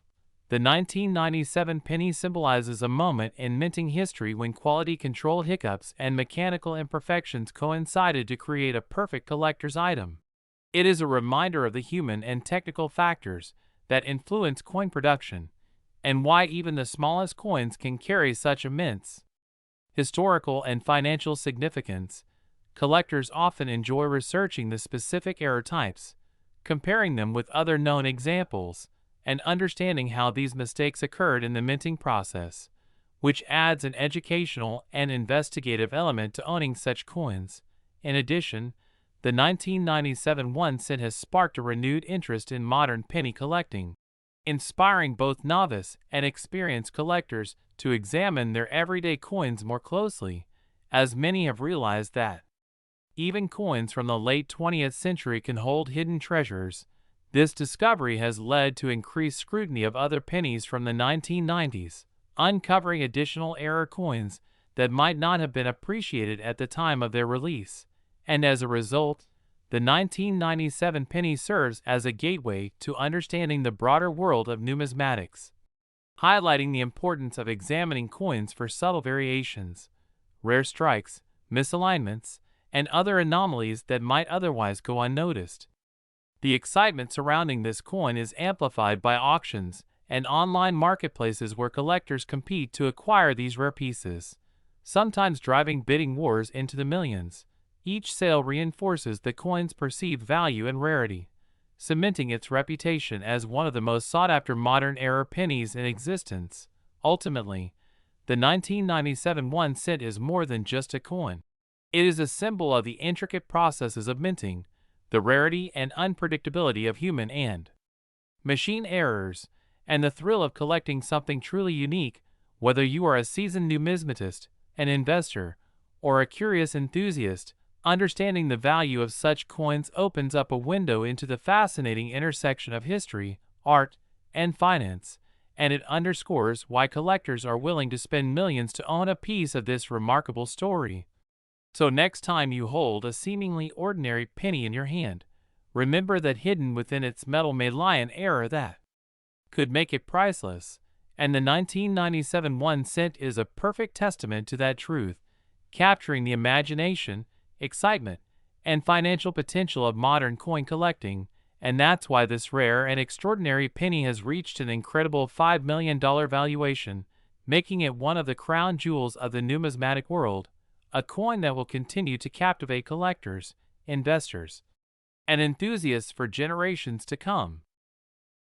Speaker 1: The 1997 penny symbolizes a moment in minting history when quality control hiccups and mechanical imperfections coincided to create a perfect collector's item. It is a reminder of the human and technical factors that influence coin production, and why even the smallest coins can carry such immense historical and financial significance. Collectors often enjoy researching the specific error types, comparing them with other known examples, and understanding how these mistakes occurred in the minting process, which adds an educational and investigative element to owning such coins. In addition, the 1997 1 cent has sparked a renewed interest in modern penny collecting, inspiring both novice and experienced collectors to examine their everyday coins more closely, as many have realized that even coins from the late 20th century can hold hidden treasures. This discovery has led to increased scrutiny of other pennies from the 1990s, uncovering additional error coins that might not have been appreciated at the time of their release, and as a result, the 1997 penny serves as a gateway to understanding the broader world of numismatics, highlighting the importance of examining coins for subtle variations, rare strikes, misalignments, and other anomalies that might otherwise go unnoticed. The excitement surrounding this coin is amplified by auctions and online marketplaces where collectors compete to acquire these rare pieces, sometimes driving bidding wars into the millions. Each sale reinforces the coin's perceived value and rarity, cementing its reputation as one of the most sought-after modern-era pennies in existence. Ultimately, the 1997 1 cent is more than just a coin. It is a symbol of the intricate processes of minting, the rarity and unpredictability of human and machine errors, and the thrill of collecting something truly unique. Whether you are a seasoned numismatist, an investor, or a curious enthusiast, understanding the value of such coins opens up a window into the fascinating intersection of history, art, and finance, and it underscores why collectors are willing to spend millions to own a piece of this remarkable story. So next time you hold a seemingly ordinary penny in your hand, remember that hidden within its metal may lie an error that could make it priceless, and the 1997 1 cent is a perfect testament to that truth, capturing the imagination, excitement, and financial potential of modern coin collecting. And that's why this rare and extraordinary penny has reached an incredible $5 million valuation, making it one of the crown jewels of the numismatic world, a coin that will continue to captivate collectors, investors, and enthusiasts for generations to come.